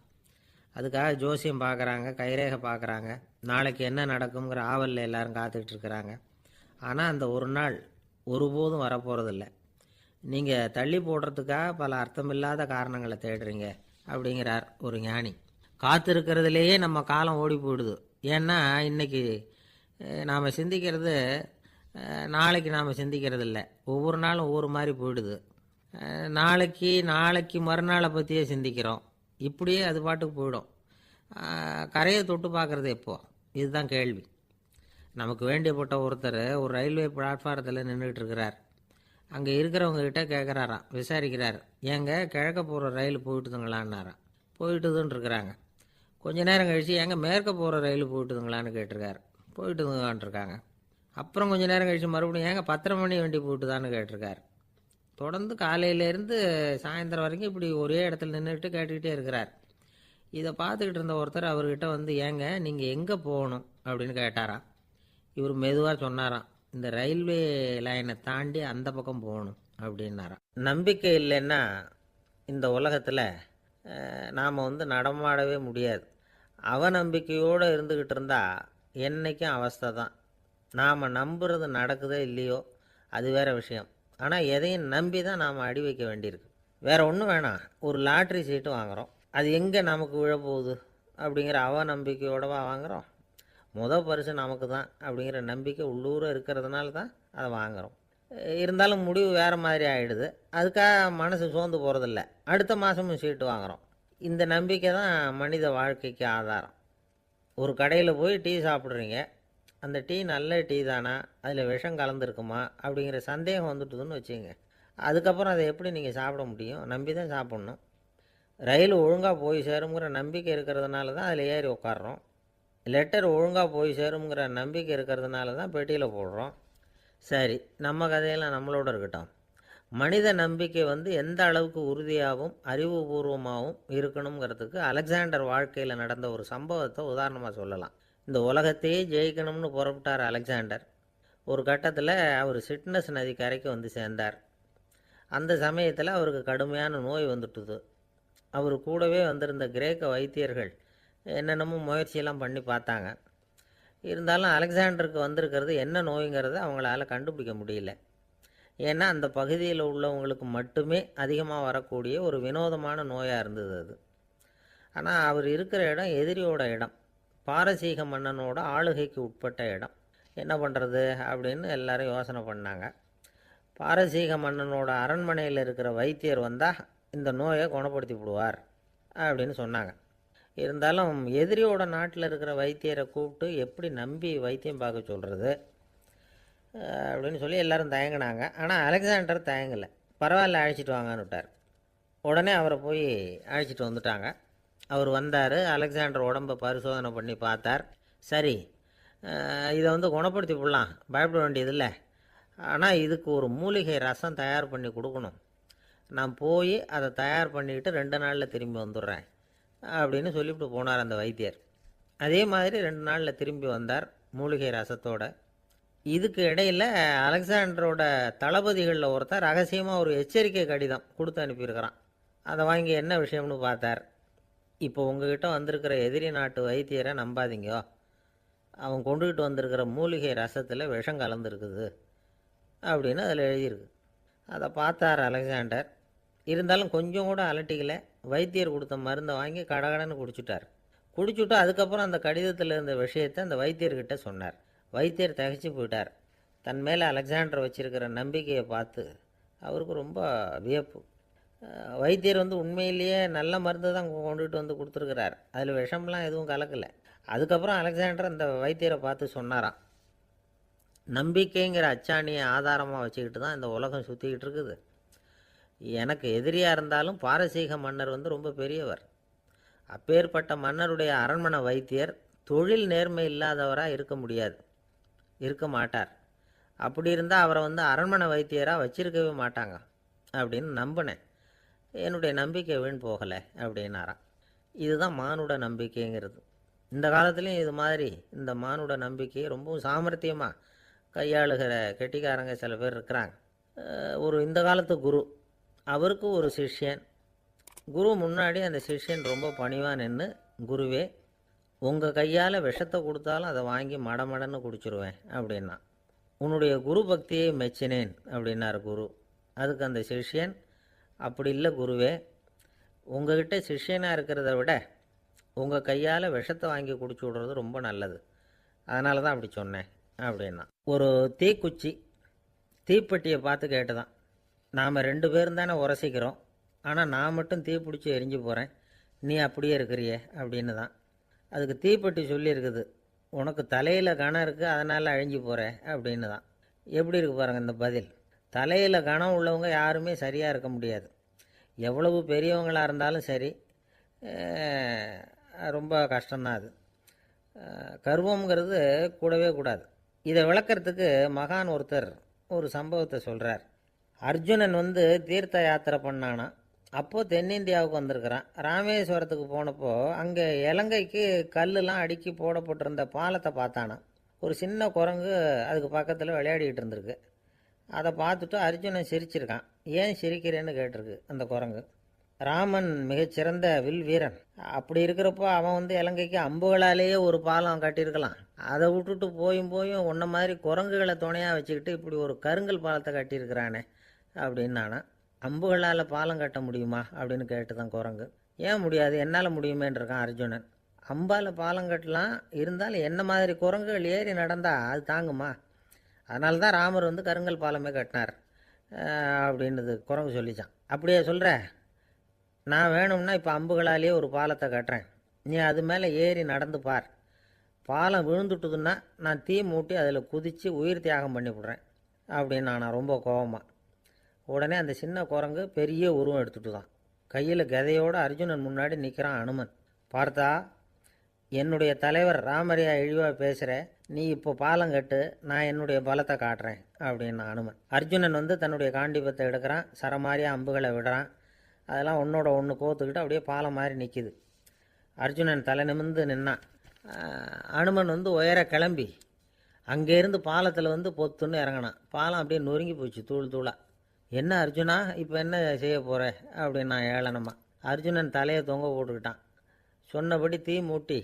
அதுக்காக ஜோசியம் பார்க்குறாங்க, கைரேகை பார்க்குறாங்க, நாளைக்கு என்ன நடக்குங்கிற ஆவலில் எல்லாரும் காத்துக்கிட்டு இருக்கிறாங்க. ஆனால் அந்த ஒரு நாள் ஒருபோதும் வரப்போகிறதில்ல. நீங்கள் தள்ளி போடுறதுக்காக பல அர்த்தமில்லாத காரணங்களை தேடுறீங்க அப்படிங்கிறார் ஒரு ஞானி. காத்திருக்கிறதுலேயே நம்ம காலம் ஓடி போயிடுது. ஏன்னா இன்றைக்கி நாம் சிந்திக்கிறது நாளைக்கு நாம் சிந்திக்கிறது இல்லை. ஒவ்வொரு நாளும் ஒவ்வொரு மாதிரி போயிடுது. நாளைக்கு மறுநாளை பற்றியே சிந்திக்கிறோம். இப்படியே அது பாட்டுக்கு போயிடும். கரையை தொட்டு பார்க்குறது எப்போ, இதுதான் கேள்வி. நமக்கு வேண்டியப்பட்ட ஒருத்தர் ஒரு ரயில்வே பிளாட்ஃபாரத்தில் நின்றுட்டு இருக்கிறார். அங்கே இருக்கிறவங்ககிட்ட கேட்குறாராம், விசாரிக்கிறார். ஏங்க கிழக்க போகிற ரயில் போயிட்டுதுங்களான்னாராம். போயிட்டுதுன்னு இருக்கிறாங்க. கொஞ்ச நேரம் கழித்து ஏங்க மேற்க போகிற ரயில் போயிட்டுதுங்களான்னு கேட்டிருக்காரு. போயிட்டுதுங்களான்ட்ருக்காங்க. அப்புறம் கொஞ்சம் நேரம் கழித்து மறுபடியும் ஏங்க 10:30 மணி வண்டி போயிட்டுதான்னு கேட்டிருக்காரு. தொடர்ந்து காலையிலேருந்து சாயந்தரம் வரைக்கும் இப்படி ஒரே இடத்துல நின்றுட்டு கேட்டுக்கிட்டே இருக்கிறார். இதை பார்த்துக்கிட்டு இருந்த ஒருத்தர் அவர்கிட்ட ஏங்க நீங்கள் எங்கே போகணும் அப்படின்னு கேட்டாராம். இவர் மெதுவாக சொன்னாராம், இந்த ரயில்வே லைனை தாண்டி அந்த பக்கம் போகணும் அப்படின்னாராம். நம்பிக்கை இல்லைன்னா இந்த உலகத்தில் நாம் நடமாடவே முடியாது. அவநம்பிக்கையோடு இருந்துக்கிட்டு இருந்தால் என்றைக்கும் அவஸ்தை தான். நாம் நம்புறது நடக்குதோ இல்லையோ அது வேறு விஷயம். ஆனால் எதையும் நம்பி தான் நாம் அடி வைக்க வேண்டியிருக்கு. வேறு ஒன்றும் வேணாம், ஒரு லாட்ரி சீட்டு வாங்குகிறோம். அது எங்கே நமக்கு விழப்போகுது அப்படிங்கிற அவநம்பிக்கையோடவா வாங்குகிறோம்? பரிசு நமக்கு தான் அப்படிங்கிற நம்பிக்கை உள்ளூர இருக்கிறதுனால தான் அதை வாங்குகிறோம். இருந்தாலும் முடிவு வேறு மாதிரி ஆகிடுது. அதுக்காக மனசு சோர்ந்து போகிறதில்ல. அடுத்த மாதமும் சீட்டு வாங்குகிறோம். இந்த நம்பிக்கை தான் மனித வாழ்க்கைக்கு ஆதாரம். ஒரு கடையில் போய் டீ சாப்பிட்றீங்க. அந்த டீ நல்ல டீ தானா, அதில் விஷம் கலந்துருக்குமா அப்படிங்கிற சந்தேகம் வந்துட்டுதுன்னு வச்சுங்க. அதுக்கப்புறம் அதை எப்படி நீங்கள் சாப்பிட முடியும்? நம்பி தான் சாப்பிட்ணும். ரயில் ஒழுங்காக போய் சேருங்கிற நம்பிக்கை இருக்கிறதுனால தான் அதில் ஏறி உட்காடுறோம். லெட்டர் ஒழுங்காக போய் சேருங்கிற நம்பிக்கை இருக்கிறதுனால தான் பெட்டியில் போடுறோம். சரி, நம்ம கதையெல்லாம் நம்மளோட இருக்கட்டும். மனித நம்பிக்கை எந்த அளவுக்கு உறுதியாகவும் அறிவுபூர்வமாகவும் இருக்கணுங்கிறதுக்கு அலெக்சாண்டர் வாழ்க்கையில் நடந்த ஒரு சம்பவத்தை உதாரணமாக சொல்லலாம். இந்த உலகத்தையே ஜெயிக்கணும்னு புறப்பட்டார் அலெக்சாண்டர். ஒரு கட்டத்தில் அவர் சிட்னஸ் நதி கரைக்கு சேர்ந்தார். அந்த சமயத்தில் அவருக்கு கடுமையான நோய் வந்துட்டுது. அவர் கூடவே வந்திருந்த கிரேக்க வைத்தியர்கள் என்னென்னமோ முயற்சியெல்லாம் பண்ணி பார்த்தாங்க. இருந்தாலும் அலெக்சாண்டருக்கு வந்திருக்கிறது என்ன நோய்ங்கிறத அவங்களால கண்டுபிடிக்க முடியல. ஏன்னா அந்த பகுதியில் உள்ளவங்களுக்கு மட்டுமே அதிகமாக வரக்கூடிய ஒரு வினோதமான நோயாக இருந்தது அது. ஆனால் அவர் இருக்கிற இடம் எதிரியோட இடம், பாரசீக மன்னனோட ஆளுகைக்கு உட்பட்ட இடம். என்ன பண்ணுறது அப்படின்னு எல்லாரும் யோசனை பண்ணாங்க. பாரசீக மன்னனோட அரண்மனையில் இருக்கிற வைத்தியர் வந்தால் இந்த நோயை குணப்படுத்தி விடுவார் அப்படின்னு சொன்னாங்க. இருந்தாலும் எதிரியோட நாட்டில் இருக்கிற வைத்தியரை கூப்பிட்டு எப்படி நம்பி வைத்தியம் பார்க்க சொல்கிறது அப்படின்னு சொல்லி எல்லோரும் தயங்கினாங்க. ஆனால் அலெக்சாண்டர் தயங்கலை. பரவாயில்ல, அழைச்சிட்டு வாங்கன்னு விட்டார். உடனே அவரை போய் அழைச்சிட்டு வந்துட்டாங்க. அவர் வந்தார். அலெக்சாண்டர் உடம்பை பரிசோதனை பண்ணி பார்த்தார். சரி, இதை குணப்படுத்தி விடலாம், பயப்பட வேண்டியதில்லை. ஆனால் இதுக்கு ஒரு மூலிகை ரசம் தயார் பண்ணி கொடுக்கணும். நான் போய் அதை தயார் பண்ணிக்கிட்டு 2 நாளில் திரும்பி வந்துடுறேன் அப்படின்னு சொல்லிவிட்டு போனார் அந்த வைத்தியர். அதே மாதிரி 2 நாளில் திரும்பி வந்தார் மூலிகை ரசத்தோட. இதுக்கு இடையில் அலெக்சாண்டரோட தளபதிகளில் ஒருத்தர் ரகசியமாக ஒரு எச்சரிக்கை கடிதம் கொடுத்து அனுப்பியிருக்கிறான். அதை வாங்கி என்ன விஷயம்னு பார்த்தார். இப்போ உங்ககிட்ட வந்திருக்கிற எதிரி நாட்டு வைத்தியரை நம்பாதீங்க, அவன் கொண்டுகிட்டு வந்திருக்கிற மூலிகை ரசத்தில் விஷம் கலந்துருக்குது அப்படின்னு அதில் எழுதியிருக்கு. அதை பார்த்தார் அலெக்சாண்டர். இருந்தாலும் கொஞ்சம் கூட அலட்டிக்கலை. வைத்தியர் கொடுத்த மருந்தை வாங்கி கடகடன்னு குடிச்சுட்டு அதுக்கப்புறம் அந்த கடிதத்தில் இருந்த விஷயத்தை அந்த வைத்தியர்கிட்ட சொன்னார். வைத்தியர் திகைச்சு போயிட்டார். தன் மேலே அலெக்சாண்டர் வச்சிருக்கிற நம்பிக்கையை பார்த்து அவருக்கு ரொம்ப வியப்பு. வைத்தியர் வந்து உண்மையிலேயே நல்ல மருந்து தான் கொண்டுகிட்டு வந்து கொடுத்துருக்கிறார், அதில் விஷம்லாம் எதுவும் கலக்கலை. அதுக்கப்புறம் அலெக்சாண்டர் அந்த வைத்தியரை பார்த்து சொன்னாராம், நம்பிக்கைங்கிற அச்சாணியை ஆதாரமாக வச்சுக்கிட்டு தான் இந்த உலகம் சுற்றிக்கிட்டு இருக்குது. எனக்கு எதிரியாக இருந்தாலும் பாரசீக மன்னர் வந்து ரொம்ப பெரியவர். அப்பேற்பட்ட மன்னருடைய அரண்மனை வைத்தியர் தொழில் நேர்மை இல்லாதவராக இருக்க மாட்டார். அப்படி இருந்தால் அவரை வந்து அரண்மனை வைத்தியராக வச்சிருக்கவே மாட்டாங்க அப்படின்னு நம்பினேன். என்னுடைய நம்பிக்கை வீண் போகலை அப்படின்னாராம். இதுதான் மானுட நம்பிக்கைங்கிறது. இந்த காலத்துலேயும் இது மாதிரி இந்த மானுட நம்பிக்கையை ரொம்பவும் சாமர்த்தியமாக கையாளுகிற கெட்டிக்காரங்க சில பேர் இருக்கிறாங்க. ஒரு இந்த காலத்து குரு, அவருக்கு ஒரு சிஷ்யன். குரு முன்னாடி அந்த சிஷ்யன் ரொம்ப பணிவாக நின்று, குருவே உங்கள் கையால் விஷத்தை கொடுத்தாலும் அதை வாங்கி மடமடன்னு குடிச்சிருவேன் அப்படின்னா. உன்னுடைய குரு பக்தியை மெச்சினேன் அப்படின்னார் குரு. அதுக்கு அந்த சிஷ்யன், அப்படி இல்லை குருவே, உங்ககிட்ட சிஷ்யனாக இருக்கிறத விட உங்கள் கையால் விஷத்தை வாங்கி குடிச்சு விடுறது ரொம்ப நல்லது, அதனால தான் அப்படி சொன்னேன் அப்படின்னா. ஒரு தீக்குச்சி தீப்பெட்டியை பார்த்து கேட்டுதான், நாம் 2 பேரும் தானே உரசிக்கிறோம், ஆனால் நான் மட்டும் தீ பிடிச்சி எரிஞ்சு போகிறேன், நீ அப்படியே இருக்கிறியே அப்படின்னு தான். அதுக்கு தீப்பெட்டி சொல்லியிருக்குது, உனக்கு தலையில் கணம் இருக்குது அதனால் அழிஞ்சு போகிற அப்படின்னு தான். எப்படி இருக்கு பாருங்கள் இந்த பதில். தலையில் கணம் உள்ளவங்க யாருமே சரியாக இருக்க முடியாது. எவ்வளவு பெரியவங்களாக இருந்தாலும் சரி, ரொம்ப கஷ்டம்தான் அது. கர்வம்ங்கிறது கூடவே கூடாது. இதை விளக்கிறதுக்கு மகான் ஒருத்தர் ஒரு சம்பவத்தை சொல்கிறார். அர்ஜுனன் வந்து தீர்த்த யாத்திரை பண்ணானா. அப்போது தென்னிந்தியாவுக்கு வந்திருக்கிறான். ராமேஸ்வரத்துக்கு போனப்போ அங்கே இலங்கைக்கு கல்லுலாம் அடுக்கி போடப்பட்டிருந்த பாலத்தை பார்த்தானா. ஒரு சின்ன குரங்கு அதுக்கு பக்கத்தில் விளையாடிக்கிட்டு இருந்திருக்கு. அதை பார்த்துட்டு அர்ஜுனன் சிரிச்சிருக்கான். ஏன் சிரிக்கிறேன்னு கேட்டிருக்கு அந்த குரங்கு. ராமன் மிகச்சிறந்த வில் வீரன், அப்படி இருக்கிறப்போ அவன் வந்து இலங்கைக்கு அம்புகளாலேயே ஒரு பாலம் கட்டியிருக்கலாம். அதை விட்டுட்டு போயும் உன்ன மாதிரி குரங்குகளை துணையாக வச்சுக்கிட்டு இப்படி ஒரு கருங்கல் பாலத்தை கட்டியிருக்கிறானே அப்படின்னு நானா. அம்புகளால் பாலம் கட்ட முடியுமா அப்படின்னு கேட்டுதான் குரங்கு. ஏன் முடியாது, என்னால் முடியுமேன்னு இருக்கான் அர்ஜுனன். அம்பால் பாலம் கட்டலாம், இருந்தாலும் என்ன மாதிரி குரங்குகள் ஏறி நடந்தா அது தாங்குமா? அதனால தான் ராமர் வந்து கருங்கல் பாலமே கட்டினார் அப்படின்றது குரங்கு சொல்லிச்சான். அப்படியே சொல்கிற, நான் வேணும்னா இப்போ அம்புகளாலேயே ஒரு பாலத்தை கட்டுறேன், நீ அது மேலே ஏறி நடந்து பார். பாலம் விழுந்துட்டுதுன்னா நான் தீ மூட்டி அதில் குதித்து உயிர் தியாகம் பண்ணி விட்றேன் அப்படின்னு நான் ரொம்ப கோபமாக. உடனே அந்த சின்ன குரங்கு பெரிய உருவம் எடுத்துட்டு தான் கையில் கதையோடு அர்ஜுனன் முன்னாடி நிற்கிறான் அனுமன். பார்த்தா, என்னுடைய தலைவர் ராமரையா இழிவாக பேசுகிற, நீ இப்போ பாலம் கட்டு, நான் என்னுடைய பலத்தை காட்டுறேன் அப்படின்னு அனுமன். அர்ஜுனன் வந்து தன்னுடைய காண்டிபத்தை எடுக்கிறான், சரமாரியாக அம்புகளை விடுறான். அதெல்லாம் ஒன்றோட ஒன்று கோத்துக்கிட்டு அப்படியே பாலம் மாதிரி நிற்கிது. அர்ஜுனன் தலை நிமிர்ந்து நின்னான். அனுமன் வந்து உயர கிளம்பி அங்கேருந்து பாலத்தில் வந்து பொத்துன்னு இறங்கினான். பாலம் அப்படியே நொறுங்கி போச்சு தூள் தூளாக. என்ன அர்ஜுனா, இப்போ என்ன செய்ய போகிற அப்படின்னு நான் ஏளனமா. அர்ஜுனன் தலையை தொங்க போட்டுக்கிட்டான். சொன்னபடி தீ மூட்டி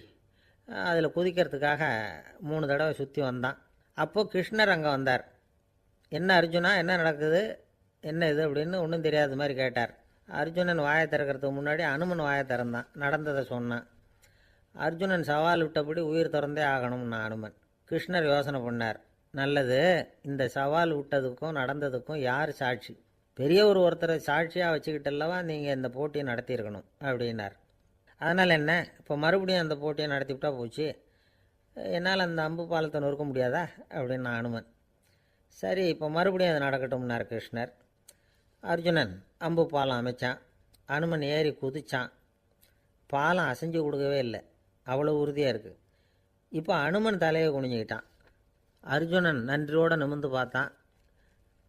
அதில் குதிக்கிறதுக்காக 3 தடவை சுற்றி வந்தான். அப்போது கிருஷ்ணர் அங்கே வந்தார். என்ன அர்ஜுனா, என்ன நடக்குது, என்ன இது அப்படின்னு ஒன்றும் தெரியாத மாதிரி கேட்டார். அர்ஜுனன் வாயை திறக்கிறதுக்கு முன்னாடி அனுமன் வாயை திறந்தான், நடந்ததை சொன்னான். அர்ஜுனன் சவால் விட்டபடி உயிர் திறந்தே ஆகணும்னா அனுமன். கிருஷ்ணர் யோசனை பண்ணார். நல்லது, இந்த சவால் விட்டதுக்கும் நடந்ததுக்கும் யார் சாட்சி? பெரிய ஒருத்தரை சாட்சியாக வச்சுக்கிட்டல்லவா நீங்கள் இந்த போட்டியை நடத்தியிருக்கணும் அப்படின்னார். அதனால் என்ன, இப்போ மறுபடியும் அந்த போட்டியை நடத்திவிட்டா போச்சு, என்னால் அந்த அம்பு பாலத்தை நொறுக்க முடியாதா அப்படின்னு அனுமன். சரி, இப்போ மறுபடியும் அது நடக்கட்டும்னார் கிருஷ்ணர். அர்ஜுனன் அம்பு பாலம் அமைச்சான். அனுமன் ஏறி குதிச்சான். பாலம் அசைஞ்சு கொடுக்கவே இல்லை, அவ்வளோ உறுதியாக இருக்குது. இப்போ அனுமன் தலையை குனிஞ்சிக்கிட்டான். அர்ஜுனன் நன்றியோடு நிமிர்ந்து பார்த்தான்.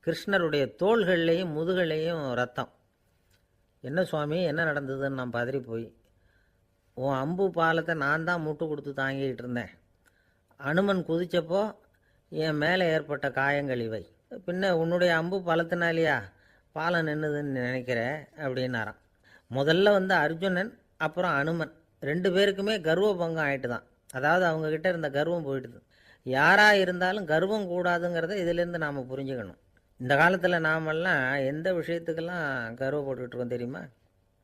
கிருஷ்ணருடைய தோள்கள்லேயும் முதுகள்லேயும் ரத்தம். என்ன சுவாமி, என்ன நடந்ததுன்னு நான் பதறி போய், உன் அம்பு பாலத்தை நான் தான் முட்டு கொடுத்து தாங்கிக்கிட்டு இருந்தேன். அனுமன் குதித்தப்போ என் மேலே ஏற்பட்ட காயங்கள் இவை. பின்ன உன்னுடைய அம்பு பாலத்தினாலேயா பாலம் நின்றுதுன்னு நினைக்கிற அப்படின்னாராம். முதல்ல வந்து அர்ஜுனன் அப்புறம் அனுமன் 2 பேருக்குமே கர்வ பங்கம் ஆகிட்டு தான். அதாவது அவங்கக்கிட்ட இருந்த கர்வம் போயிட்டுது. யாராக இருந்தாலும் கர்வம் கூடாதுங்கிறத இதிலேருந்து நாம் புரிஞ்சுக்கணும். இந்த காலத்தில் நாமெல்லாம் எந்த விஷயத்துக்கெல்லாம் கர்வப்பட்டுருக்கோம் தெரியுமா?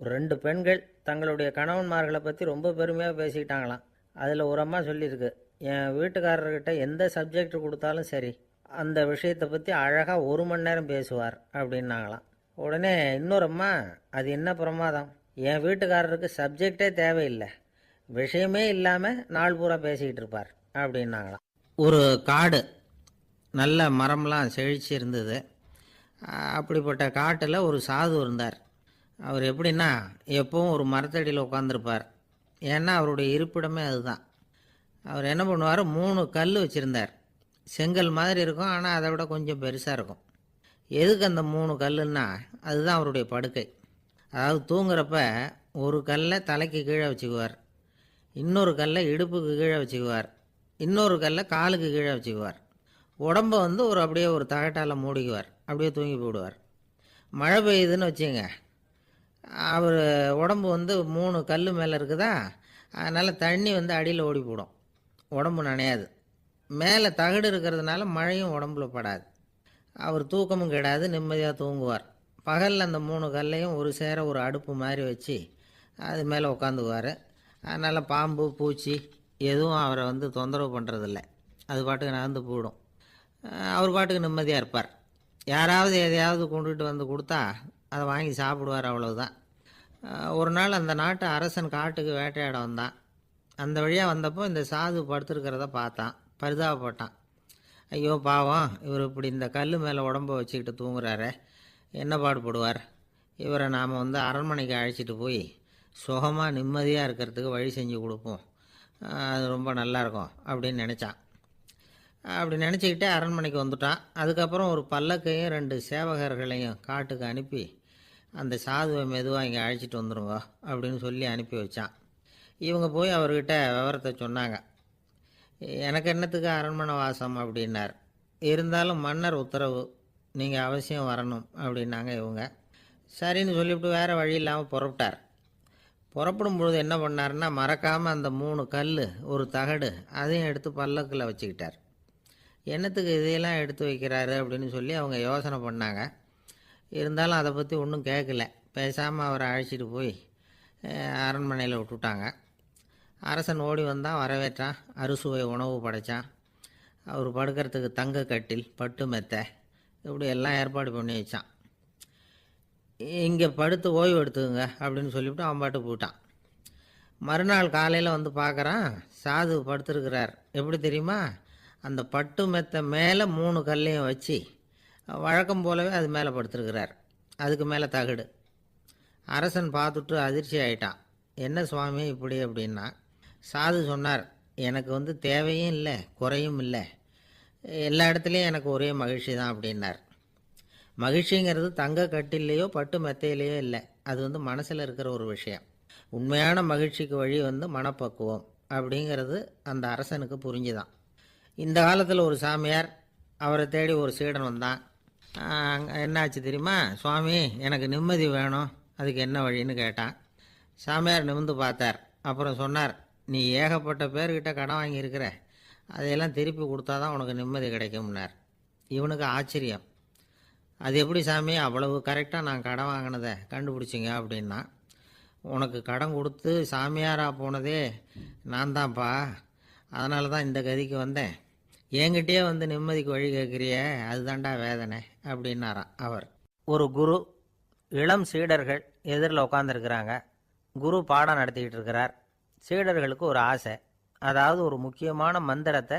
ஒரு 2 பெண்கள் தங்களுடைய கணவன்மார்களை பற்றி ரொம்ப பெருமையாக பேசிக்கிட்டாங்களாம். அதில் ஒரு அம்மா சொல்லியிருக்கு, என் வீட்டுக்காரர்கிட்ட எந்த சப்ஜெக்ட் கொடுத்தாலும் சரி அந்த விஷயத்தை பற்றி அழகாக 1 மணி நேரம் பேசுவார் அப்படின்னாங்களாம். உடனே இன்னொரு அம்மா, அது என்ன பிரமாதம், என் வீட்டுக்காரருக்கு சப்ஜெக்டே தேவையில்லை, விஷயமே இல்லாமல் நாள் பூரா பேசிக்கிட்டு இருப்பார் அப்படின்னாங்களாம். ஒரு காடு, நல்ல மரம்லாம் செழிச்சு இருந்தது. அப்படிப்பட்ட காட்டில் ஒரு சாது இருந்தார். அவர் எப்படின்னா எப்பவும் ஒரு மரத்தடியில் உட்காந்துருப்பார். ஏன்னா அவருடைய இருப்பிடமே அதுதான். அவர் என்ன பண்ணுவார், 3 கல் வச்சுருந்தார். செங்கல் மாதிரி இருக்கும், ஆனால் அதை விட கொஞ்சம் பெருசாக இருக்கும். எதுக்கு அந்த 3 கல்லுன்னா அதுதான் அவருடைய படுக்கை. அதாவது தூங்குறப்ப ஒரு கல்லை தலைக்கு கீழே வச்சுக்குவார், இன்னொரு கல்லை இடுப்புக்கு கீழே வச்சுக்குவார், இன்னொரு கல்லை காலுக்கு கீழே வச்சுக்குவார். உடம்பை வந்து அப்படியே ஒரு தகட்டால் மூடிக்குவார், அப்படியே தூங்கி போடுவார். மழை பெய்யுதுன்னு வச்சுங்க, அவர் உடம்பு வந்து 3 கல் மேலே இருக்குதா, அதனால் தண்ணி வந்து அடியில் ஓடி போடும், உடம்பு நனையாது. மேலே தகடு இருக்கிறதுனால மழையும் உடம்புல படாது. அவர் தூக்கமும் கெடாது, நிம்மதியாக தூங்குவார். பகலில் அந்த 3 கல்லையும் ஒரு சேர ஒரு அடுப்பு மாதிரி வச்சு அது மேலே உட்காந்துக்குவார். அதனால் பாம்பு பூச்சி எதுவும் அவரை வந்து தொந்தரவு பண்ணுறதில்ல, அது பாட்டுக்கு நகர்ந்து போயிடும். அவர் பாட்டுக்கு நிம்மதியாக இருப்பார். யாராவது எதையாவது கொண்டுகிட்டு வந்து கொடுத்தா அதை வாங்கி சாப்பிடுவார், அவ்வளவுதான். ஒரு நாள் அந்த நாட்டு அரசன் காட்டுக்கு வேட்டையாட வந்தான். அந்த வழியாக வந்தப்போ இந்த சாது படுத்துருக்கிறத பார்த்தான், பரிதாபப்பட்டான். ஐயோ பாவம், இவர் இப்படி இந்த கல் மேலே உடம்பை வச்சுக்கிட்டு தூங்குறாரு, என்ன பாடுபடுவார், இவரை நாம் வந்து அரண்மனைக்கு அழைச்சிட்டு போய் சுகமாக நிம்மதியாக இருக்கிறதுக்கு வழி செஞ்சு கொடுப்போம், அது ரொம்ப நல்லாயிருக்கும் அப்படின்னு நினச்சான். அப்படி நினச்சிக்கிட்டே அரண்மனைக்கு வந்துட்டான். அதுக்கப்புறம் ஒரு பல்லக்கையும் 2 சேவகர்களையும் காட்டுக்கு அனுப்பி அந்த சாதுவை மெதுவாக இங்கே அழைச்சிட்டு வந்துடுங்க அப்படின்னு சொல்லி அனுப்பி வச்சான். இவங்க போய் அவர்கிட்ட விவரத்தை சொன்னாங்க. எனக்கு என்னத்துக்கு அரண்மனை வாசம் அப்படின்னார். இருந்தாலும் மன்னர் உத்தரவு, நீங்கள் அவசியம் வரணும் அப்படின்னாங்க இவங்க. சரின்னு சொல்லிவிட்டு வேறு வழி இல்லாமல் புறப்பட்டார். புறப்படும் பொழுது என்ன பண்ணார்னா, மறக்காமல் அந்த 3 கல் ஒரு தகடு அதையும் எடுத்து பல்லக்கில் வச்சுக்கிட்டார். என்னத்துக்கு இதையெல்லாம் எடுத்து வைக்கிறாரு அப்படின்னு சொல்லி அவங்க யோசனை பண்ணாங்க. இருந்தாலும் அதை பற்றி ஒன்றும் கேட்கல. பேசாமல் அவரை அழைச்சிட்டு போய் அரண்மனையில் விட்டுட்டாங்க. அரசன் ஓடி வந்தான், வரவேற்றான், அறுசுவை உணவு படைத்தான். அவர் படுக்கிறதுக்கு தங்க கட்டில், பட்டு மெத்தை, இப்படி எல்லாம் ஏற்பாடு பண்ணி வச்சான். இங்கே படுத்து ஓய்வு எடுத்துக்குங்க அப்படின்னு சொல்லிவிட்டு அவன் பாட்டு போயிட்டான். மறுநாள் காலையில் வந்து பார்க்குறான், சாது படுத்துருக்கிறார். எப்படி தெரியுமா, அந்த பட்டு மெத்தை மேலே 3 கல்லையும் வச்சு வழக்கம் போலவே அது மேலே படுத்துருக்கிறார், அதுக்கு மேலே தகடு. அரசன் பார்த்துட்டு அதிர்ச்சி ஆயிட்டான். என்ன சுவாமி இப்படி அப்படின்னா, சாது சொன்னார், எனக்கு வந்து தேவையும் இல்லை குறையும் இல்லை, எல்லா இடத்துலையும் எனக்கு ஒரே மகிழ்ச்சி தான் அப்படின்னார். மகிழ்ச்சிங்கிறது தங்க கட்டிலேயோ பட்டு மெத்தையிலேயோ இல்லை, அது வந்து மனசில் இருக்கிற ஒரு விஷயம். உண்மையான மகிழ்ச்சிக்கு வழி வந்து மனப்பக்குவம் அப்படிங்கிறது அந்த அரசனுக்கு புரிஞ்சுதான். இந்த காலத்தில் ஒரு சாமியார், அவரை தேடி ஒரு சீடன் வந்தான். என்னாச்சு தெரியுமா, சுவாமி எனக்கு நிம்மதி வேணும், அதுக்கு என்ன வழின்னு கேட்டான். சாமியார் நிமிர்ந்து பார்த்தார். அப்புறம் சொன்னார், நீ ஏகப்பட்ட பேர்கிட்ட கடன் வாங்கியிருக்கிற, அதையெல்லாம் திருப்பி கொடுத்தா தான் உனக்கு நிம்மதி கிடைக்கும்னார். இவனுக்கு ஆச்சரியம். அது எப்படி சாமி, அவ்வளவு கரெக்டாக நான் கடன் வாங்கினதை கண்டுபிடிச்சிங்க அப்படின்னா. உனக்கு கடன் கொடுத்து சாமியாராக போனதே நான் தான்ப்பா, அதனால தான் இந்த கதிக்கு வந்தேன். என்கிட்டயே வந்து நிம்மதிக்கு வழி கேட்குறிய, அதுதான்டா வேதனை அப்படின்னாராம் அவர். ஒரு குரு, இளம் சீடர்கள் எதிரில் உட்காந்துருக்கிறாங்க. குரு பாடம் நடத்திக்கிட்டு இருக்கிறார். சீடர்களுக்கு ஒரு ஆசை, அதாவது ஒரு முக்கியமான மந்திரத்தை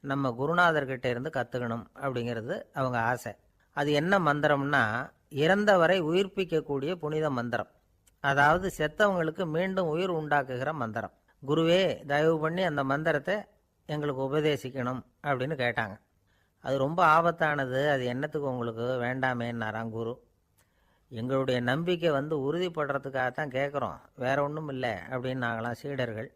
நம்ம குருநாதர்கிட்ட இருந்து கற்றுக்கணும் அப்படிங்கிறது அவங்க ஆசை. அது என்ன மந்திரம்னா, இறந்தவரை உயிர்ப்பிக்கக்கூடிய புனித மந்திரம், அதாவது செத்தவங்களுக்கு மீண்டும் உயிர் உண்டாக்குகிற மந்திரம். குருவே தயவு பண்ணி அந்த மந்திரத்தை எங்களுக்கு உபதேசிக்கணும் அப்படின்னு கேட்டாங்க. அது ரொம்ப ஆபத்தானது, அது என்னத்துக்கு உங்களுக்கு வேண்டாமேன்னாராம் குரு. எங்களுடைய நம்பிக்கை வந்து உறுதிப்படுறதுக்காகத்தான் கேட்குறோம், வேற ஒன்றும் இல்லை அப்படின்னாங்களாம் சீடர்கள்.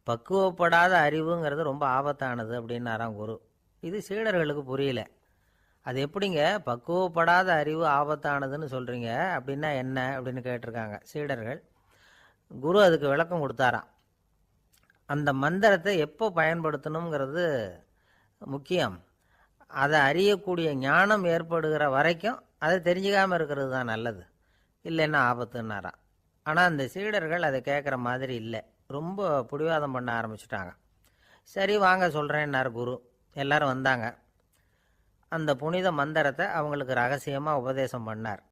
பக்குவப்படாத அறிவுங்கிறது ரொம்ப ஆபத்தானது அப்படின்னாராம் குரு. இது சீடர்களுக்கு புரியல. அது எப்படிங்க பக்குவப்படாத அறிவு ஆபத்தானதுன்னு சொல்கிறீங்க, அப்படின்னா என்ன அப்படின்னு கேட்டிருக்காங்க சீடர்கள். குரு அதுக்கு விளக்கம் கொடுத்தாராம். அந்த மந்திரத்தை எப்போ பயன்படுத்தணுங்கிறது முக்கியம், அதை அறியக்கூடிய ஞானம் ஏற்படுகிற வரைக்கும் அதை தெரிஞ்சுக்காமல் இருக்கிறது தான் நல்லது, இல்லைன்னா ஆபத்துன்னாராம். ஆனால் அந்த சீடர்கள் அதை கேட்குற மாதிரி இல்லை, ரொம்ப பிடிவாதம் பண்ண ஆரம்பிச்சுட்டாங்க. சரி வாங்க சொல்கிறேன்னார் குரு. எல்லாரும் வந்தாங்க. அந்த புனித மந்திரத்தை அவங்களுக்கு ரகசியமாக உபதேசம் பண்ணார்.